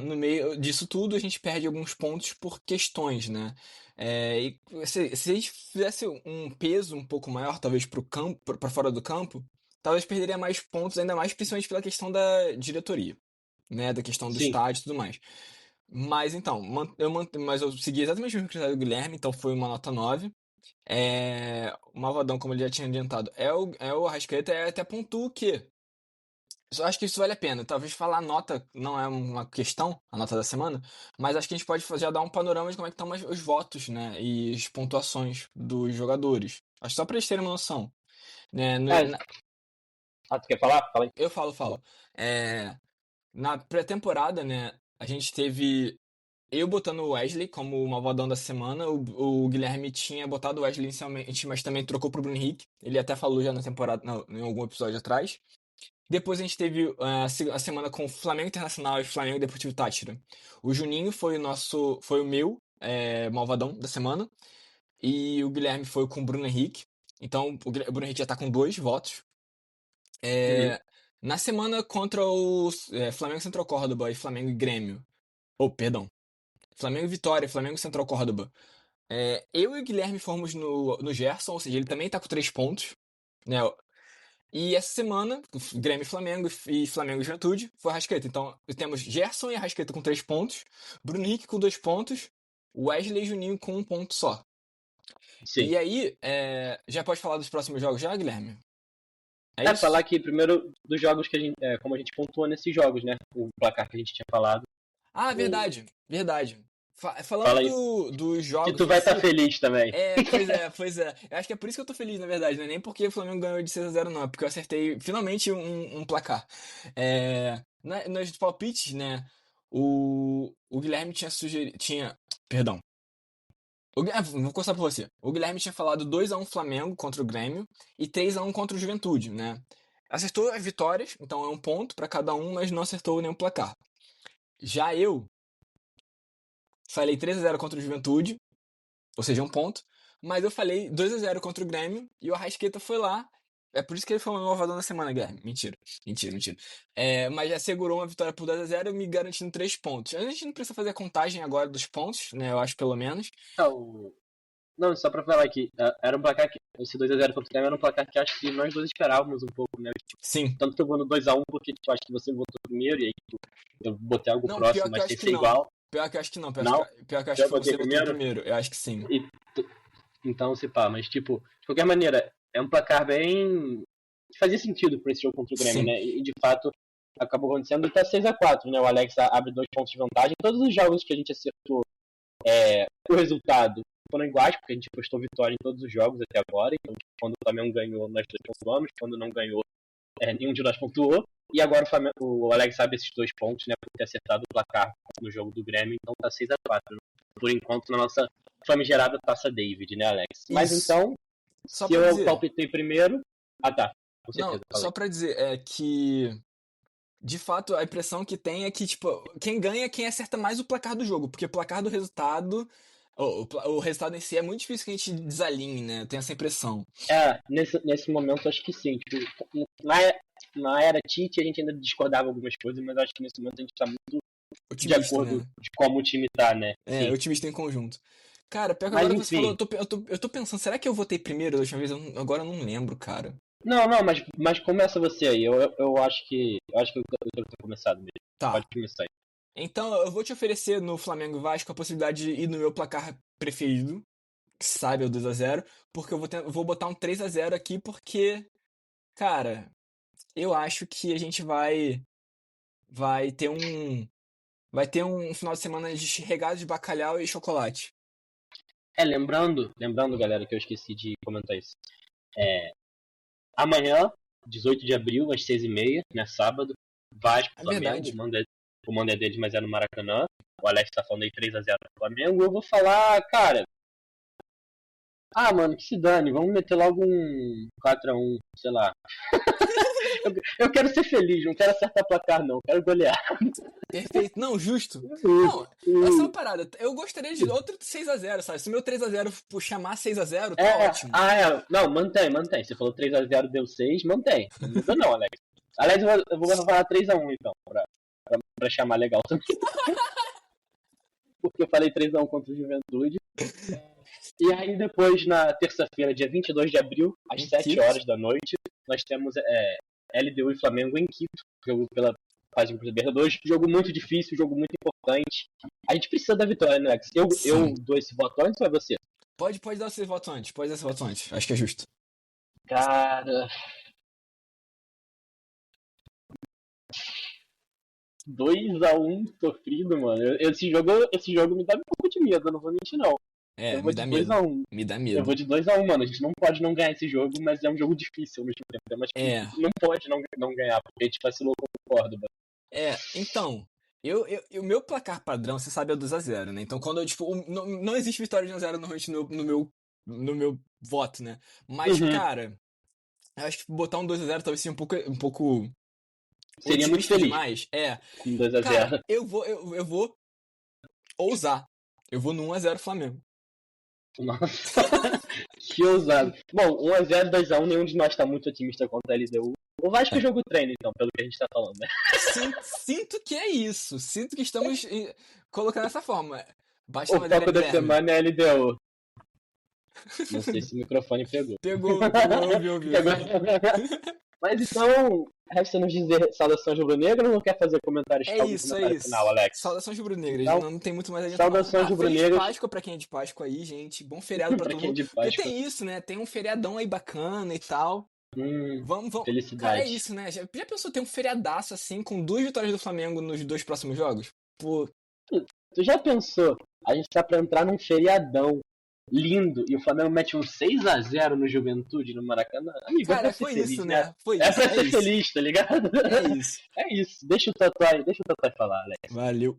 Speaker 1: no meio disso tudo a gente perde alguns pontos por questões, né? E se a gente fizesse um peso um pouco maior, talvez para o campo, para fora do campo, talvez perderia mais pontos, ainda mais principalmente pela questão da diretoria, né? Da questão do
Speaker 2: Sim.
Speaker 1: estádio e tudo mais. Mas então, mas eu segui exatamente o mesmo critério do Guilherme, então foi uma nota 9. O Malvadão, como ele já tinha adiantado, é o Arrascaeta, até pontuo que. Eu acho que isso vale a pena. Talvez falar a nota não é uma questão, a nota da semana, mas acho que a gente pode já dar um panorama de como é que estão os votos, né? E as pontuações dos jogadores. Acho que só pra eles terem uma noção. Né?
Speaker 2: Tu quer falar? Fala aí.
Speaker 1: Eu falo. Na pré-temporada, né? A gente teve eu botando o Wesley como o malvadão da semana. O Guilherme tinha botado o Wesley inicialmente, mas também trocou pro Bruno Henrique. Ele até falou já na temporada, em algum episódio atrás. Depois a gente teve a semana com Flamengo Internacional e Flamengo Deportivo Táchira. O Juninho foi o meu malvadão da semana. E o Guilherme foi com o Bruno Henrique. Então o Bruno Henrique já tá com 2 votos. Na semana contra o Flamengo Central Córdoba e Flamengo e Grêmio. Perdão. Flamengo e Vitória, Flamengo Central Córdoba. Eu e o Guilherme fomos no Gerson, ou seja, ele também tá com 3 pontos. Né? E essa semana, Grêmio e Flamengo e Flamengo e Juventude, foi Arrascaeta. Então, temos Gerson e Arrascaeta com 3 pontos, Bruno Henrique com 2 pontos, Wesley e Juninho com 1 ponto só.
Speaker 2: Sim.
Speaker 1: E aí, já pode falar dos próximos jogos já, Guilherme? É isso?
Speaker 2: Falar aqui primeiro dos jogos que a gente. Como a gente pontuou nesses jogos, né? O placar que a gente tinha falado.
Speaker 1: Ah, verdade.
Speaker 2: Fala
Speaker 1: Falando
Speaker 2: aí.
Speaker 1: dos jogos.
Speaker 2: Que tu vai
Speaker 1: em si,
Speaker 2: estar feliz também.
Speaker 1: Pois é. Eu acho que é por isso que eu tô feliz, na verdade, não é nem porque o Flamengo ganhou de 6-0, não, é porque eu acertei finalmente um placar. Nos palpites, né? O Guilherme tinha sugerido. Perdão. Vou começar por você. O Guilherme tinha falado 2-1 Flamengo contra o Grêmio e 3-1 contra o Juventude, né? Acertou as vitórias, então é um ponto pra cada um, mas não acertou nenhum placar. Já eu falei 3-0 contra o Juventude, ou seja, um ponto, mas eu falei 2-0 contra o Grêmio e o Arrascaeta foi lá. É por isso que ele foi o meu malvadão da semana, Guilherme. Mentira. Mas já segurou uma vitória por 2-0, me garantindo 3 pontos. A gente não precisa fazer a contagem agora dos pontos, né? Eu acho, pelo menos.
Speaker 2: Não, só pra falar aqui, era um placar que, esse 2-0 contra o Grêmio era um placar que acho que nós dois esperávamos um pouco, né?
Speaker 1: Sim.
Speaker 2: Tanto que eu vou no 2-1 porque acho que você votou primeiro e aí eu botei algo
Speaker 1: Não,
Speaker 2: próximo, mas tem que ser igual.
Speaker 1: Pior que eu acho que não.
Speaker 2: Não?
Speaker 1: Pior que eu acho que você votou primeiro. Eu acho que sim.
Speaker 2: Então, se pá, mas tipo, de qualquer maneira, é um placar bem. Que fazia sentido pra esse jogo contra o Grêmio,
Speaker 1: Sim.
Speaker 2: né? E de fato acabou acontecendo e tá 6-4, né? O Alex abre 2 pontos de vantagem. Todos os jogos que a gente acertou o resultado foram iguais, porque a gente postou vitória em todos os jogos até agora. Então, quando o Flamengo ganhou, nós dois pontuamos. Quando não ganhou, nenhum de nós pontuou. E agora o Alex abre esses 2 pontos, né? Por ter acertado o placar no jogo do Grêmio. Então tá 6-4, né? Por enquanto, na nossa famigerada Taça David, né, Alex?
Speaker 1: Isso.
Speaker 2: Mas então,
Speaker 1: Só
Speaker 2: se eu palpitei primeiro... Tá. Com certeza,
Speaker 1: não, só pra dizer, que... De fato, a impressão que tem é que, tipo, quem ganha é quem acerta mais o placar do jogo. Porque o placar do resultado... O resultado em si é muito difícil que a gente desalinhe, né? Tem essa impressão.
Speaker 2: Nesse momento, acho que sim. Tipo, na era Tite, a gente ainda discordava algumas coisas, mas acho que nesse momento a gente tá muito
Speaker 1: otimista,
Speaker 2: de acordo,
Speaker 1: né?
Speaker 2: de como o time tá, né?
Speaker 1: Sim. Otimista em conjunto. Cara, pior que
Speaker 2: mas,
Speaker 1: agora
Speaker 2: enfim.
Speaker 1: você falou, eu tô pensando, será que eu votei primeiro da última vez? Agora eu não lembro, cara.
Speaker 2: Não, mas começa você aí. Eu acho que eu quero ter começado mesmo.
Speaker 1: Tá.
Speaker 2: Pode começar aí.
Speaker 1: Então, eu vou te oferecer no Flamengo e Vasco a possibilidade de ir no meu placar preferido, que sabe, é o 2-0, porque eu vou botar um 3-0 aqui, porque, cara, eu acho que a gente vai ter um final de semana de regado de bacalhau e chocolate.
Speaker 2: Lembrando, galera, que eu esqueci de comentar isso. Amanhã, 18 de abril, às 6h30, né, sábado, Vasco, Flamengo, o mando é deles, mas é no Maracanã. O Alex tá falando aí 3-0 pro Flamengo. Eu vou falar, cara... mano, que se dane. Vamos meter logo um 4-1, sei lá. eu quero ser feliz, não quero acertar placar, não. Quero golear.
Speaker 1: Perfeito. Não, justo. Não, essa é uma parada. Eu gostaria de outro 6-0, sabe? Se o meu 3-0 chamar 6-0, tá ótimo.
Speaker 2: Não, mantém. Você falou 3-0, deu 6, mantém. Não muda não, Alex. Alex, eu vou falar 3-1, então, pra chamar legal também. Porque eu falei 3-1 contra o Juventude. E aí depois, na terça-feira, dia 22 de abril, às 7 horas da noite, nós temos LDU e Flamengo em Quito, jogo pela fase de Libertadores. Jogo muito difícil, jogo muito importante. A gente precisa da vitória, né, Alex? Eu dou esse voto antes ou é você?
Speaker 1: Pode dar esse voto antes, acho que é justo.
Speaker 2: Cara... 2-1 sofrido, mano. Esse jogo me dá um pouco de medo, eu não vou mentir, não. Eu vou
Speaker 1: me
Speaker 2: de
Speaker 1: dá
Speaker 2: 2-1.
Speaker 1: Me dá medo.
Speaker 2: Eu vou de 2-1, mano. A gente não pode não ganhar esse jogo, mas é um jogo difícil ao mesmo tempo. Mas não pode não ganhar, porque a gente vacilou com o Córdoba.
Speaker 1: Então, o meu placar padrão, você sabe, é 2-0, né? Então, quando eu, não existe vitória de 1-0 normalmente no meu voto, né? Mas, cara, eu acho que botar um 2-0 talvez seja um pouco
Speaker 2: seria muito feliz.
Speaker 1: Demais.
Speaker 2: Com 2-0.
Speaker 1: Cara, eu vou ousar. Eu vou no 1-0 Flamengo.
Speaker 2: Nossa, que ousado. Bom, 1-0, 2-1, nenhum de nós tá muito otimista contra a LDU. O Vasco é jogo treino, então, pelo que a gente tá falando, né?
Speaker 1: Sinto que é isso. Sinto que estamos colocando dessa forma.
Speaker 2: O foco da semana é a LDU. Não sei se o microfone pegou.
Speaker 1: Pegou, ouviu.
Speaker 2: Mas então, Resta nos dizer saudações rubro-negras ou não quer fazer comentários final, Alex?
Speaker 1: Saudações rubro-negras,
Speaker 2: Então,
Speaker 1: não tem muito mais a gente
Speaker 2: saudações rubro-negras.
Speaker 1: Feliz Páscoa pra quem é de Páscoa aí, gente. Bom feriado pra todo
Speaker 2: quem é
Speaker 1: mundo.
Speaker 2: de Páscoa.
Speaker 1: Porque tem isso, né? Tem um feriadão aí bacana e tal. Vamos.
Speaker 2: Felicidade.
Speaker 1: Cara, é isso, né? Já pensou ter um feriadaço assim, com 2 vitórias do Flamengo nos 2 próximos jogos? Pô.
Speaker 2: Tu já pensou? A gente tá pra entrar num feriadão lindo e o Flamengo mete um 6-0 no Juventude, no Maracanã. Amigo,
Speaker 1: cara,
Speaker 2: é pra ser
Speaker 1: foi
Speaker 2: feliz,
Speaker 1: isso, né? Foi
Speaker 2: é
Speaker 1: isso.
Speaker 2: pra ser feliz, tá ligado?
Speaker 1: É isso.
Speaker 2: É isso. Deixa o Tatuai falar, Alex.
Speaker 1: Valeu.